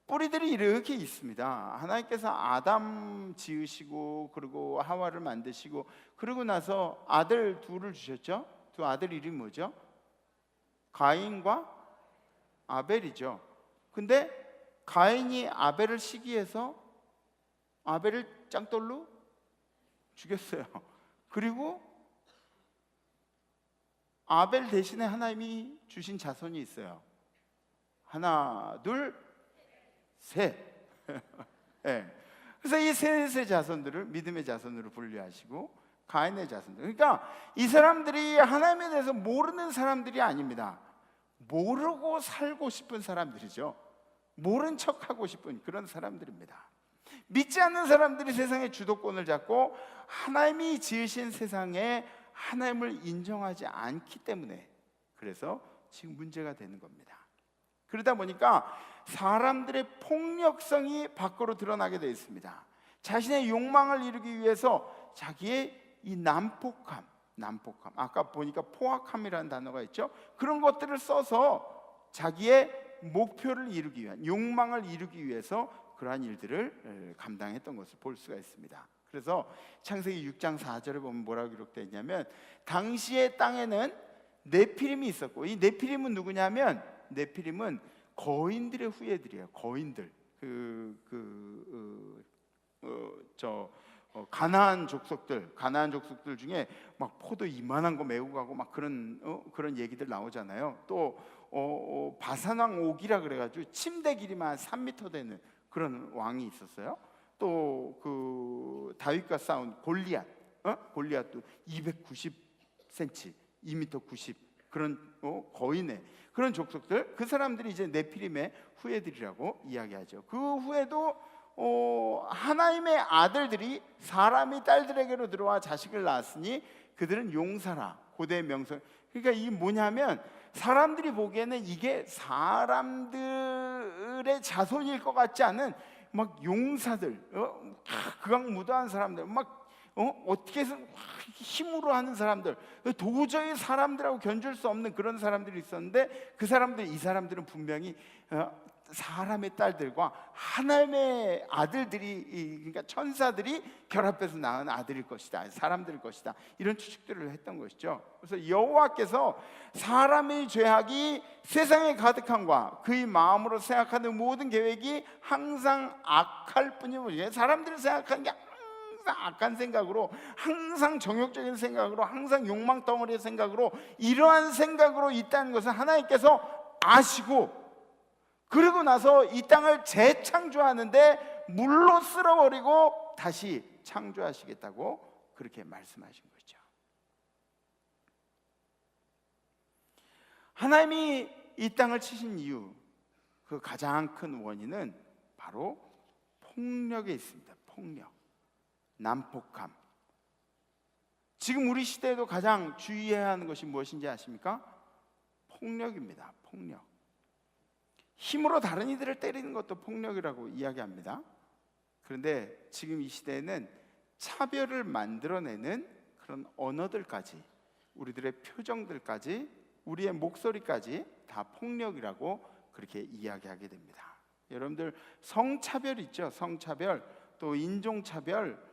뿌리들이 이렇게 있습니다. 하나님께서 아담 지으시고 그리고 하와를 만드시고 그러고 나서 아들 둘을 주셨죠. 두 아들 이름이 뭐죠? 가인과 아벨이죠. 근데 가인이 아벨을 시기해서 아벨을 짱돌로 죽였어요. 그리고 아벨 대신에 하나님이 주신 자손이 있어요. 하나, 둘, 셋. 네. 그래서 이 셋의 자손들을 믿음의 자손으로 분류하시고 가인의 자손들. 그러니까 이 사람들이 하나님에 대해서 모르는 사람들이 아닙니다. 모르고 살고 싶은 사람들이죠. 모른 척하고 싶은 그런 사람들입니다. 믿지 않는 사람들이 세상의 주도권을 잡고 하나님이 지으신 세상에 하나님을 인정하지 않기 때문에, 그래서 지금 문제가 되는 겁니다. 그러다 보니까 사람들의 폭력성이 밖으로 드러나게 되어 있습니다. 자신의 욕망을 이루기 위해서 자기의 이 난폭함, 아까 보니까 포악함이라는 단어가 있죠. 그런 것들을 써서 자기의 목표를 이루기 위한, 욕망을 이루기 위해서 그러한 일들을 감당했던 것을 볼 수가 있습니다. 그래서 창세기 6장 4절에 보면 뭐라고 기록되어 있냐면, 당시의 땅에는 네피림이 있었고, 이 네피림은 누구냐면 네피림은 거인들의 후예들이에요. 거인들. 가나안 족속들 중에 막 포도 이만한 거 메고 가고 막 그런 얘기들 나오잖아요. 또 바산왕 옥이라 그래가지고 침대 길이만 3m 되는 그런 왕이 있었어요. 또 그 다윗과 싸운 골리앗도 290cm, 2m 90 그런 거인의 그런 족속들, 그 사람들이 이제 네피림의 후예들이라고 이야기하죠. 그 후에도 하나님의 아들들이 사람이 딸들에게로 들어와 자식을 낳았으니 그들은 용사라. 고대 명성. 그러니까 이게 뭐냐면 사람들이 보기에는 이게 사람들의 자손일 것 같지 않은 막 용사들, 극악무도한 사람들, 막 어떻게 해서 힘으로 하는 사람들, 도저히 사람들하고 견줄 수 없는 그런 사람들이 있었는데, 이 사람들은 분명히 사람의 딸들과 하나님의 아들들이, 그러니까 천사들이 결합해서 낳은 아들일 것이다, 사람들일 것이다, 이런 추측들을 했던 것이죠. 그래서 여호와께서 사람의 죄악이 세상에 가득함과 그의 마음으로 생각하는 모든 계획이 항상 악할 뿐이고, 사람들이 생각하는 게 항상 악한 생각으로, 항상 정욕적인 생각으로, 항상 욕망 덩어리의 생각으로, 이러한 생각으로 있다는 것을 하나님께서 아시고, 그러고 나서 이 땅을 재창조하는데 물로 쓸어버리고 다시 창조하시겠다고 그렇게 말씀하신 거죠. 하나님이 이 땅을 치신 이유, 그 가장 큰 원인은 바로 폭력에 있습니다. 폭력, 난폭함. 지금 우리 시대에도 가장 주의해야 하는 것이 무엇인지 아십니까? 폭력입니다. 폭력. 힘으로 다른 이들을 때리는 것도 폭력이라고 이야기합니다. 그런데 지금 이 시대에는 차별을 만들어내는 그런 언어들까지, 우리들의 표정들까지, 우리의 목소리까지 다 폭력이라고 그렇게 이야기하게 됩니다. 여러분들 성차별 있죠? 성차별, 또 인종차별,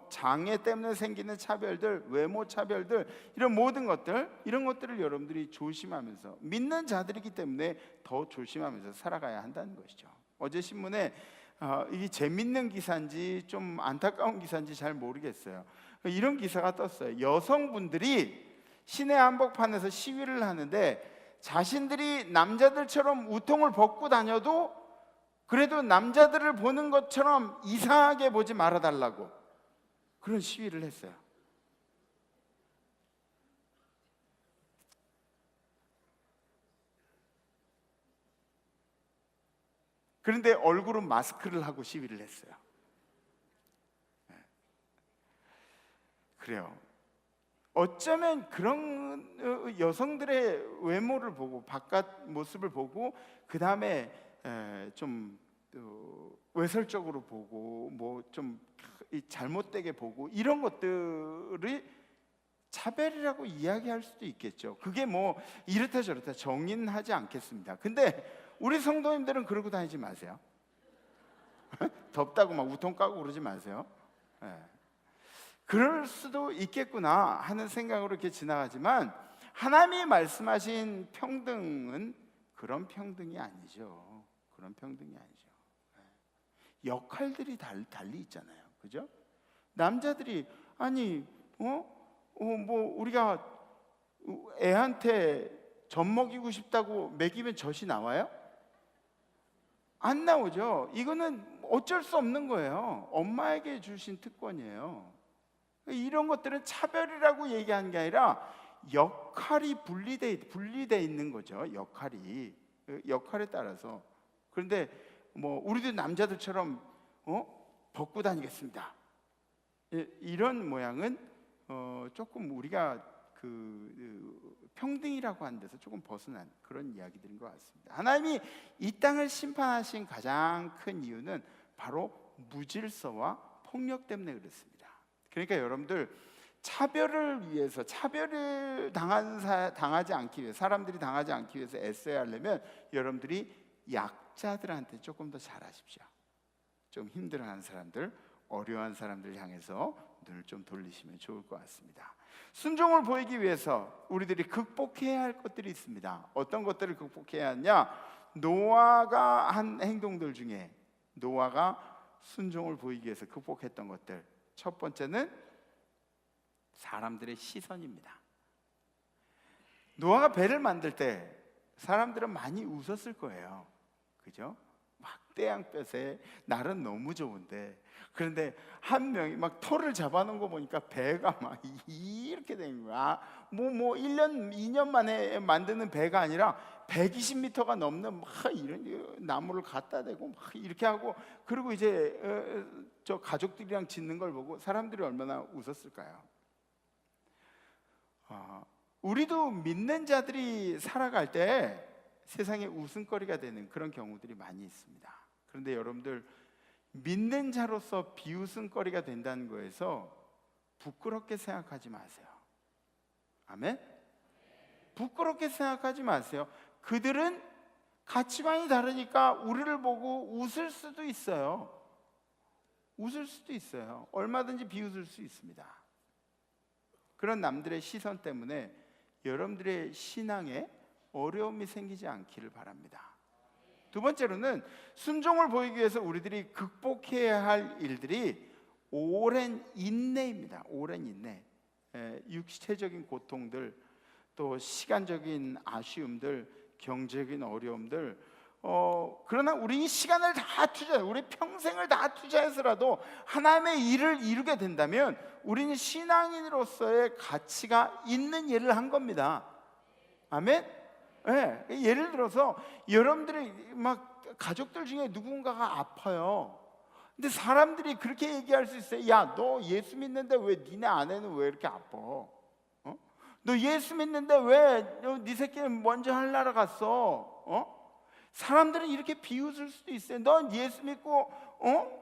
장애 때문에 생기는 차별들, 외모 차별들, 이런 모든 것들, 이런 것들을 여러분들이 조심하면서, 믿는 자들이기 때문에 더 조심하면서 살아가야 한다는 것이죠. 어제 신문에 이게 재밌는 기사인지 좀 안타까운 기사인지 잘 모르겠어요. 이런 기사가 떴어요. 여성분들이 시내 한복판에서 시위를 하는데 자신들이 남자들처럼 우통을 벗고 다녀도 그래도 남자들을 보는 것처럼 이상하게 보지 말아달라고 그런 시위를 했어요. 그런데 얼굴은 마스크를 하고 시위를 했어요. 그래요. 어쩌면 그런 여성들의 외모를 보고, 바깥 모습을 보고, 그 다음에 좀 외설적으로 보고, 뭐 좀 잘못되게 보고, 이런 것들이 차별이라고 이야기할 수도 있겠죠. 그게 뭐 이렇다 저렇다 정의는 하지 않겠습니다. 근데 우리 성도님들은 그러고 다니지 마세요. 덥다고 막 우통 까고 그러지 마세요. 그럴 수도 있겠구나 하는 생각으로 이렇게 지나가지만, 하나님이 말씀하신 평등은 그런 평등이 아니죠. 그런 평등이 아니죠. 역할들이 달리 있잖아요. 그죠? 남자들이 뭐 우리가 애한테 젖 먹이고 싶다고 먹이면 젖이 나와요? 안 나오죠. 이거는 어쩔 수 없는 거예요. 엄마에게 주신 특권이에요. 이런 것들은 차별이라고 얘기하는 게 아니라 역할이 분리돼 있는 거죠. 역할에 따라서. 그런데 뭐 우리도 남자들처럼 벗고 다니겠습니다, 이런 모양은 조금 우리가 평등이라고 하는 데서 조금 벗어난 그런 이야기들인 것 같습니다. 하나님이 이 땅을 심판하신 가장 큰 이유는 바로 무질서와 폭력 때문에 그렇습니다. 그러니까 여러분들, 차별을 위해서, 차별을 당하지 않기 위해, 사람들이 당하지 않기 위해서 애써야 하려면 여러분들이 약자들한테 조금 더 잘하십시오. 좀 힘들어하는 사람들, 어려운 사람들 향해서 눈을 좀 돌리시면 좋을 것 같습니다. 순종을 보이기 위해서 우리들이 극복해야 할 것들이 있습니다. 어떤 것들을 극복해야 하냐? 노아가 한 행동들 중에, 노아가 순종을 보이기 위해서 극복했던 것들, 첫 번째는 사람들의 시선입니다. 노아가 배를 만들 때 사람들은 많이 웃었을 거예요. 그죠? 막 떼양볕에 날은 너무 좋은데, 그런데 한 명이 막 털을 잡아놓은 거 보니까 배가 막 이렇게 된 거야. 뭐 1년, 2년 만에 만드는 배가 아니라 120m가 넘는 막 이런 나무를 갖다 대고 막 이렇게 하고, 그리고 이제 저 가족들이랑 짓는 걸 보고 사람들이 얼마나 웃었을까요? 우리도 믿는 자들이 살아갈 때 세상에 웃음거리가 되는 그런 경우들이 많이 있습니다. 그런데 여러분들, 믿는 자로서 비웃음거리가 된다는 거에서 부끄럽게 생각하지 마세요. 아멘? 부끄럽게 생각하지 마세요. 그들은 가치관이 다르니까 우리를 보고 웃을 수도 있어요. 웃을 수도 있어요. 얼마든지 비웃을 수 있습니다. 그런 남들의 시선 때문에 여러분들의 신앙에 어려움이 생기지 않기를 바랍니다. 두 번째로는 순종을 보이기 위해서 우리들이 극복해야 할 일들이 오랜 인내입니다. 오랜 인내. 육체적인 고통들, 또 시간적인 아쉬움들, 경제적인 어려움들, 그러나 우리 시간을 다 투자해, 우리 평생을 다 투자해서라도 하나님의 일을 이루게 된다면 우리는 신앙인으로서의 가치가 있는 일을 한 겁니다. 아멘? 네, 예를 들어서 여러분들이 막 가족들 중에 누군가가 아파요. 근데 사람들이 그렇게 얘기할 수 있어요. 야, 너 예수 믿는데 왜 니네 아내는 왜 이렇게 아파? 너 예수 믿는데 왜 네 새끼는 먼저 하늘나라 갔어? 사람들은 이렇게 비웃을 수도 있어요. 넌 예수 믿고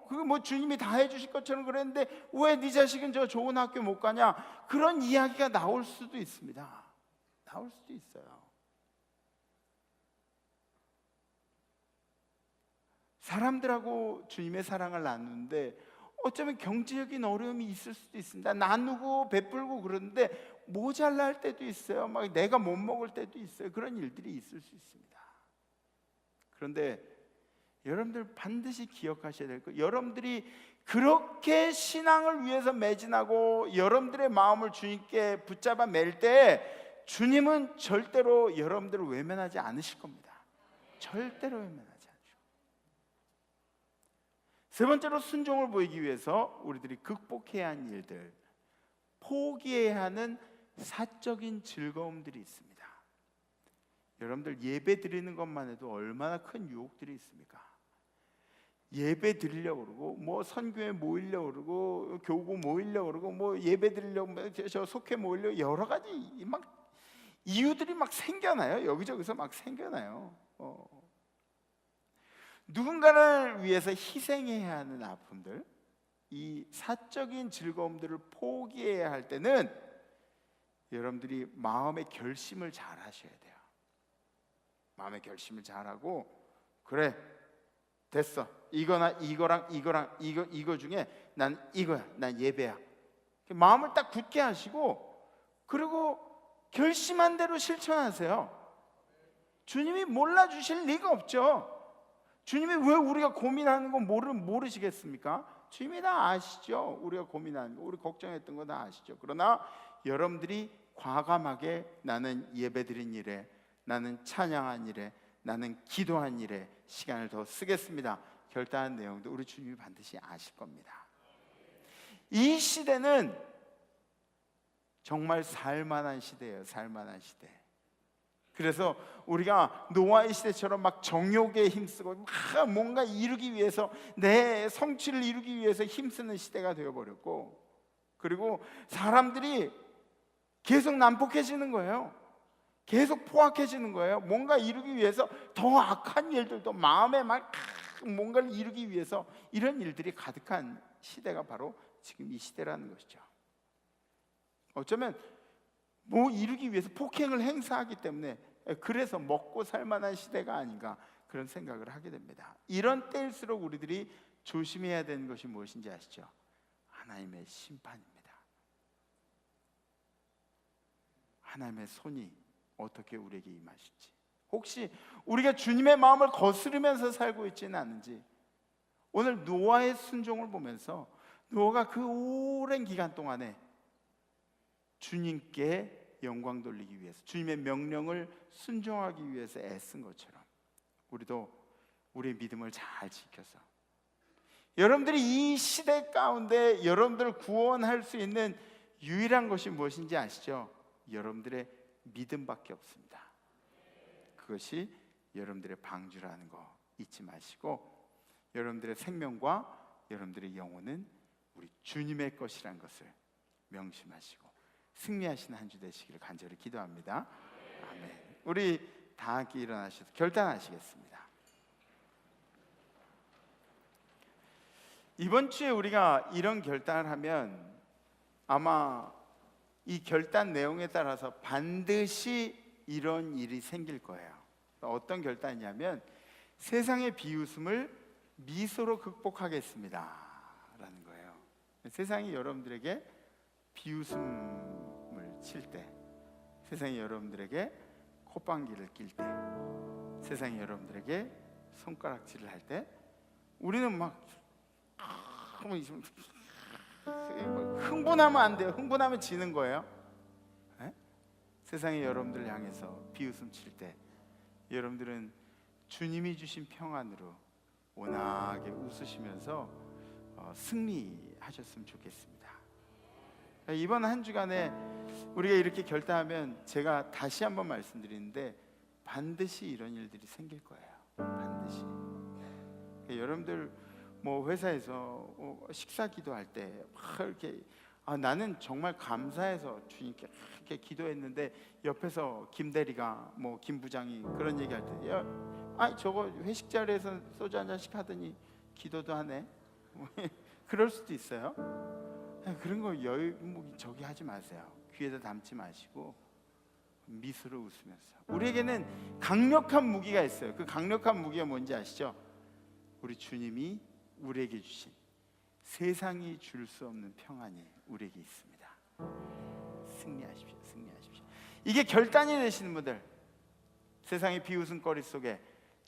그거 뭐 주님이 다 해주실 것처럼 그랬는데 왜 네 자식은 저 좋은 학교 못 가냐? 그런 이야기가 나올 수도 있습니다. 나올 수도 있어요. 사람들하고 주님의 사랑을 나누는데 어쩌면 경제적인 어려움이 있을 수도 있습니다. 나누고 베풀고 그러는데 모자랄 때도 있어요. 막 내가 못 먹을 때도 있어요. 그런 일들이 있을 수 있습니다. 그런데 여러분들 반드시 기억하셔야 될 거, 여러분들이 그렇게 신앙을 위해서 매진하고 여러분들의 마음을 주님께 붙잡아 맬 때 주님은 절대로 여러분들을 외면하지 않으실 겁니다. 절대로 외면하지 않으실 겁니다. 세 번째로 순종을 보이기 위해서 우리들이 극복해야 하는 일들, 포기해야 하는 사적인 즐거움들이 있습니다. 여러분들 예배 드리는 것만 해도 얼마나 큰 유혹들이 있습니까? 예배 드리려고 그러고 뭐 선교회 모이려고 그러고 교구 모이려고 그러고 뭐 예배 드리려고 저 속회 모이려고 여러 가지 막 이유들이 막 생겨나요. 여기저기서 막 생겨나요. 누군가를 위해서 희생해야 하는 아픔들, 이 사적인 즐거움들을 포기해야 할 때는 여러분들이 마음의 결심을 잘 하셔야 돼요. 마음의 결심을 잘하고, 그래 됐어, 이거나 이거랑 이거랑 이거 중에 난 이거야, 난 예배야, 마음을 딱 굳게 하시고 그리고 결심한 대로 실천하세요. 주님이 몰라주실 리가 없죠. 주님이 왜 우리가 고민하는 거 모르시겠습니까? 주님이 다 아시죠. 우리가 고민하는 거, 우리 걱정했던 거 다 아시죠. 그러나 여러분들이 과감하게 나는 예배드린 일에, 나는 찬양한 일에, 나는 기도한 일에 시간을 더 쓰겠습니다, 결단한 내용도 우리 주님이 반드시 아실 겁니다. 이 시대는 정말 살만한 시대예요. 살만한 시대. 그래서 우리가 노아의 시대처럼 막 정욕에 힘쓰고 막 뭔가 이루기 위해서, 내 성취를 이루기 위해서 힘쓰는 시대가 되어버렸고, 그리고 사람들이 계속 난폭해지는 거예요. 계속 포악해지는 거예요. 뭔가 이루기 위해서 더 악한 일들도, 마음에 막 뭔가를 이루기 위해서 이런 일들이 가득한 시대가 바로 지금 이 시대라는 것이죠. 어쩌면 뭐 이루기 위해서 폭행을 행사하기 때문에, 그래서 먹고 살만한 시대가 아닌가, 그런 생각을 하게 됩니다. 이런 때일수록 우리들이 조심해야 되는 것이 무엇인지 아시죠? 하나님의 심판입니다. 하나님의 손이 어떻게 우리에게 임하실지, 혹시 우리가 주님의 마음을 거스르면서 살고 있지는 않은지. 오늘 노아의 순종을 보면서 노아가 그 오랜 기간 동안에 주님께 영광 돌리기 위해서, 주님의 명령을 순종하기 위해서 애쓴 것처럼 우리도 우리의 믿음을 잘 지켜서, 여러분들이 이 시대 가운데 여러분들을 구원할 수 있는 유일한 것이 무엇인지 아시죠? 여러분들의 믿음밖에 없습니다. 그것이 여러분들의 방주라는 거 잊지 마시고, 여러분들의 생명과 여러분들의 영혼은 우리 주님의 것이라는 것을 명심하시고 승리하시는 한 주 되시기를 간절히 기도합니다. 아멘. 우리 다 함께 일어나셔서 결단하시겠습니다. 이번 주에 우리가 이런 결단을 하면 아마 이 결단 내용에 따라서 반드시 이런 일이 생길 거예요. 어떤 결단이냐면 세상의 비웃음을 미소로 극복하겠습니다 라는 거예요. 세상이 여러분들에게 비웃음을 칠 때, 세상이 여러분들에게 콧방귀를 낄 때, 세상이 여러분들에게 손가락질을 할 때 우리는 막 흥분하면 안 돼요. 흥분하면 지는 거예요. 네? 세상이 여러분들을 향해서 비웃음 칠 때 여러분들은 주님이 주신 평안으로 온화하게 웃으시면서 승리하셨으면 좋겠습니다. 이번 한 주간에 우리가 이렇게 결단하면 제가 다시 한번 말씀드리는데 반드시 이런 일들이 생길 거예요. 반드시. 여러분들 뭐 회사에서 식사 기도할 때 막 이렇게 나는 정말 감사해서 주님께 이렇게 기도했는데 옆에서 김 대리가 뭐 김 부장이 그런 얘기할 때 저거 회식 자리에서 소주 한 잔씩 하더니 기도도 하네. 그럴 수도 있어요. 그런 거 저기 하지 마세요. 귀에다 담지 마시고 미소로 웃으면서. 우리에게는 강력한 무기가 있어요. 그 강력한 무기가 뭔지 아시죠? 우리 주님이 우리에게 주신 세상이 줄 수 없는 평안이 우리에게 있습니다. 승리하십시오. 승리하십시오. 이게 결단이 되시는 분들, 세상의 비웃음거리 속에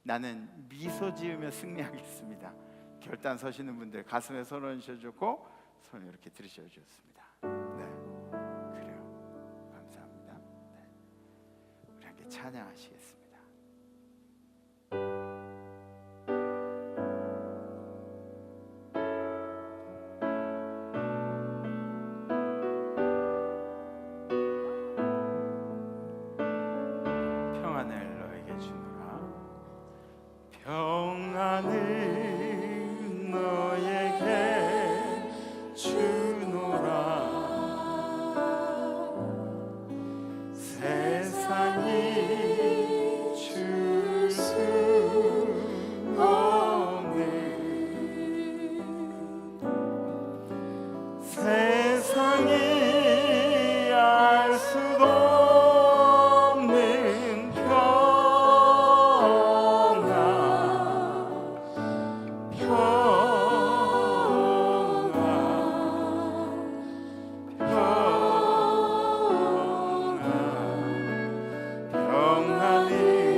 나는 미소 지으며 승리하겠습니다. 결단 서시는 분들 가슴에 손 얹으셔주고 손을 이렇게 들으셔주셨습니다. 네, 그래요. 감사합니다. 네. 우리 함께 찬양하시겠습니다. 평안을 너에게 주노라. 평안을 너에게 주노라. 세상이 줄 수 없는, 세상이 알 수도 없는 평안, 평안을 내게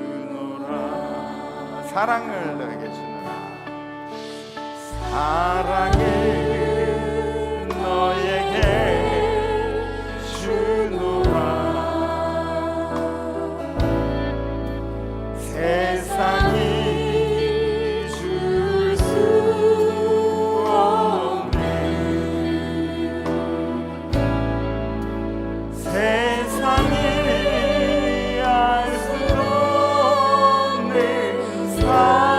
주노라. 사랑을 너에게 주노라. 사랑을 너에게 주노라. 세상이 줄 수 없는, 세상이 알 수 없는 사랑,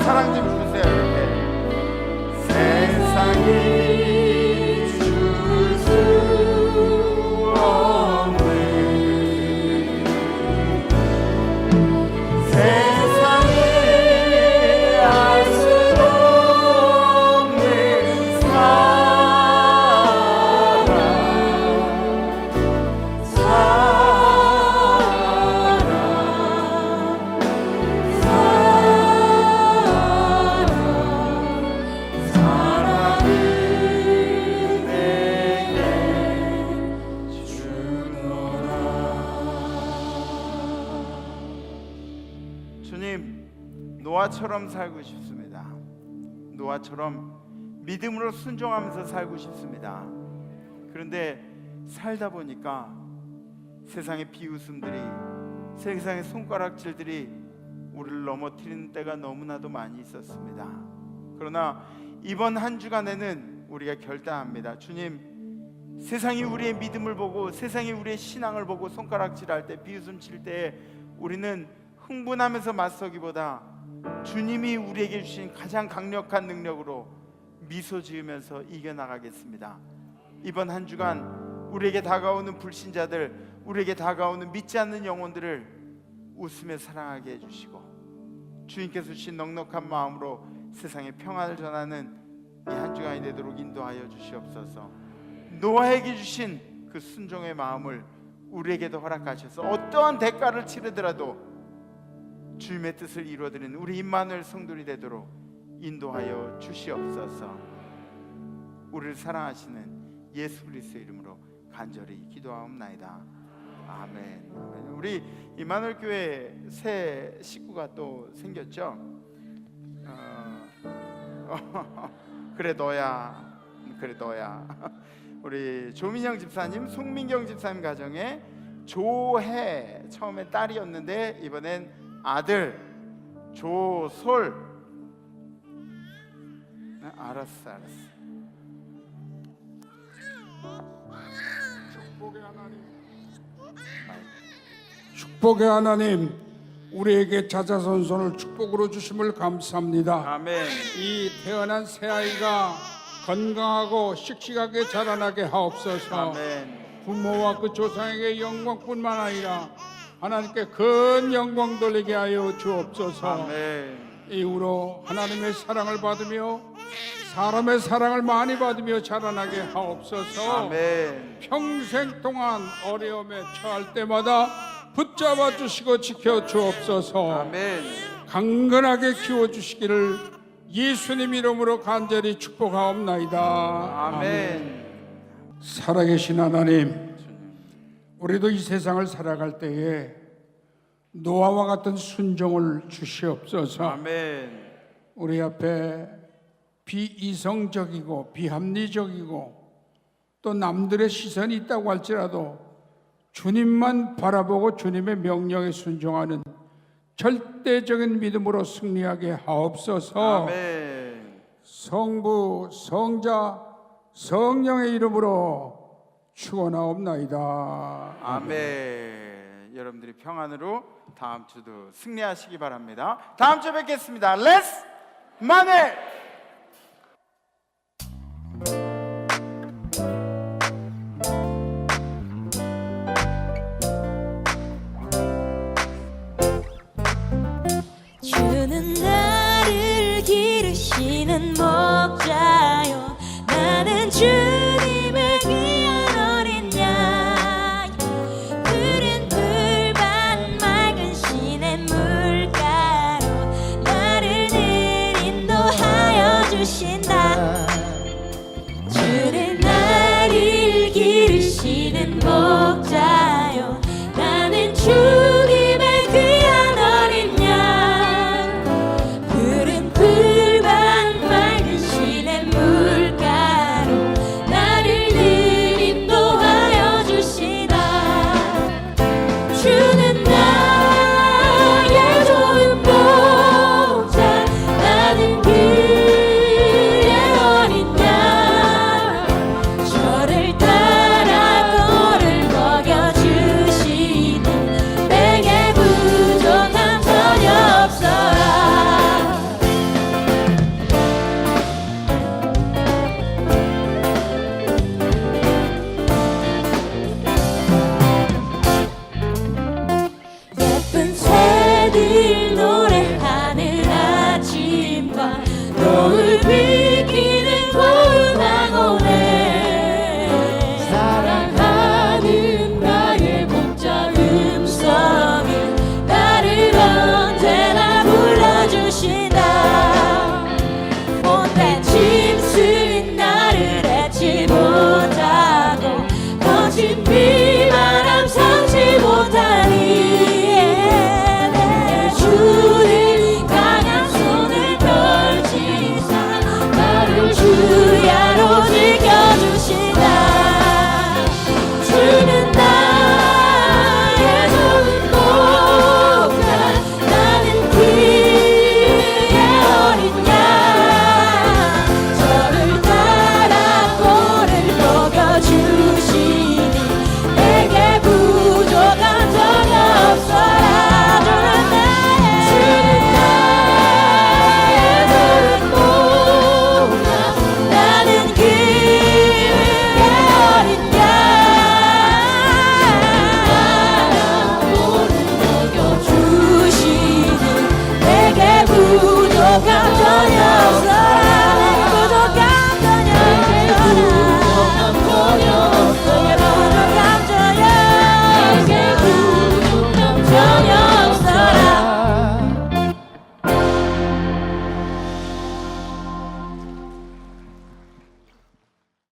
사랑 좀 주세요. 이렇게 세상이 줄 수 없는 세상에 알 수 없는 주님, 노아처럼 살고 싶습니다. 노아처럼 믿음으로 순종하면서 살고 싶습니다. 그런데 살다 보니까 세상의 비웃음들이, 세상의 손가락질들이 우리를 넘어뜨리는 때가 너무나도 많이 있었습니다. 그러나 이번 한 주간에는 우리가 결단합니다. 주님, 세상이 우리의 믿음을 보고, 세상이 우리의 신앙을 보고 손가락질할 때, 비웃음 칠 때 우리는 흥분하면서 맞서기보다 주님이 우리에게 주신 가장 강력한 능력으로 미소 지으면서 이겨나가겠습니다. 이번 한 주간 우리에게 다가오는 불신자들, 우리에게 다가오는 믿지 않는 영혼들을 웃으며 사랑하게 해주시고, 주님께서 주신 넉넉한 마음으로 세상에 평안을 전하는 이 한 주간이 되도록 인도하여 주시옵소서. 노아에게 주신 그 순종의 마음을 우리에게도 허락하셔서 어떠한 대가를 치르더라도 주님의 뜻을 이루어드리는 우리 임마누엘 성도들이 되도록 인도하여 주시옵소서. 우리를 사랑하시는 예수 그리스도의 이름으로 간절히 기도하옵나이다. 아멘. 아멘. 우리 임마누엘 교회 새 식구가 또 생겼죠. 그래 너야, 그래 너야. 우리 조민영 집사님, 송민경 집사님 가정에 조해, 처음에 딸이었는데 이번엔 아들 조솔. 알았어. 축복의 하나님, 우리에게 자자손손을 축복으로 주심을 감사합니다. 아멘. 이 태어난 새 아이가 건강하고 씩씩하게 자라나게 하옵소서. 아멘. 부모와 그 조상에게 영광뿐만 아니라 하나님께 큰 영광 돌리게 하여 주옵소서. 아멘. 이후로 하나님의 사랑을 받으며 사람의 사랑을 많이 받으며 자라나게 하옵소서. 아멘. 평생 동안 어려움에 처할 때마다 붙잡아 주시고 지켜 주옵소서. 아멘. 강건하게 키워 주시기를 예수님 이름으로 간절히 축복하옵나이다. 아멘. 살아계신 하나님, 우리도 이 세상을 살아갈 때에 노아와 같은 순종을 주시옵소서. 아멘. 우리 앞에 비이성적이고 비합리적이고 또 남들의 시선이 있다고 할지라도 주님만 바라보고 주님의 명령에 순종하는 절대적인 믿음으로 승리하게 하옵소서. 아멘. 성부, 성자, 성령의 이름으로 축원하옵나이다. 아멘. 여러분들이 평안으로 다음 주도 승리하시기 바랍니다. 다음 주에 뵙겠습니다. 렛츠 마늘. 주는 나를 기르시는 목자요, 나는 주님의 귀한 어린 양. 푸른 풀밭 맑은 시냇물가로 나를 늘 인도하여 주신다. 주는 나를 기르시는 목자요, 나는 주님의 귀한 어린 양. 푸른 풀밭 맑은 시냇물가로 나를 늘 인도하여 주시다. 주는 나의 좋은 목자, 나는 그의 주신다. 노을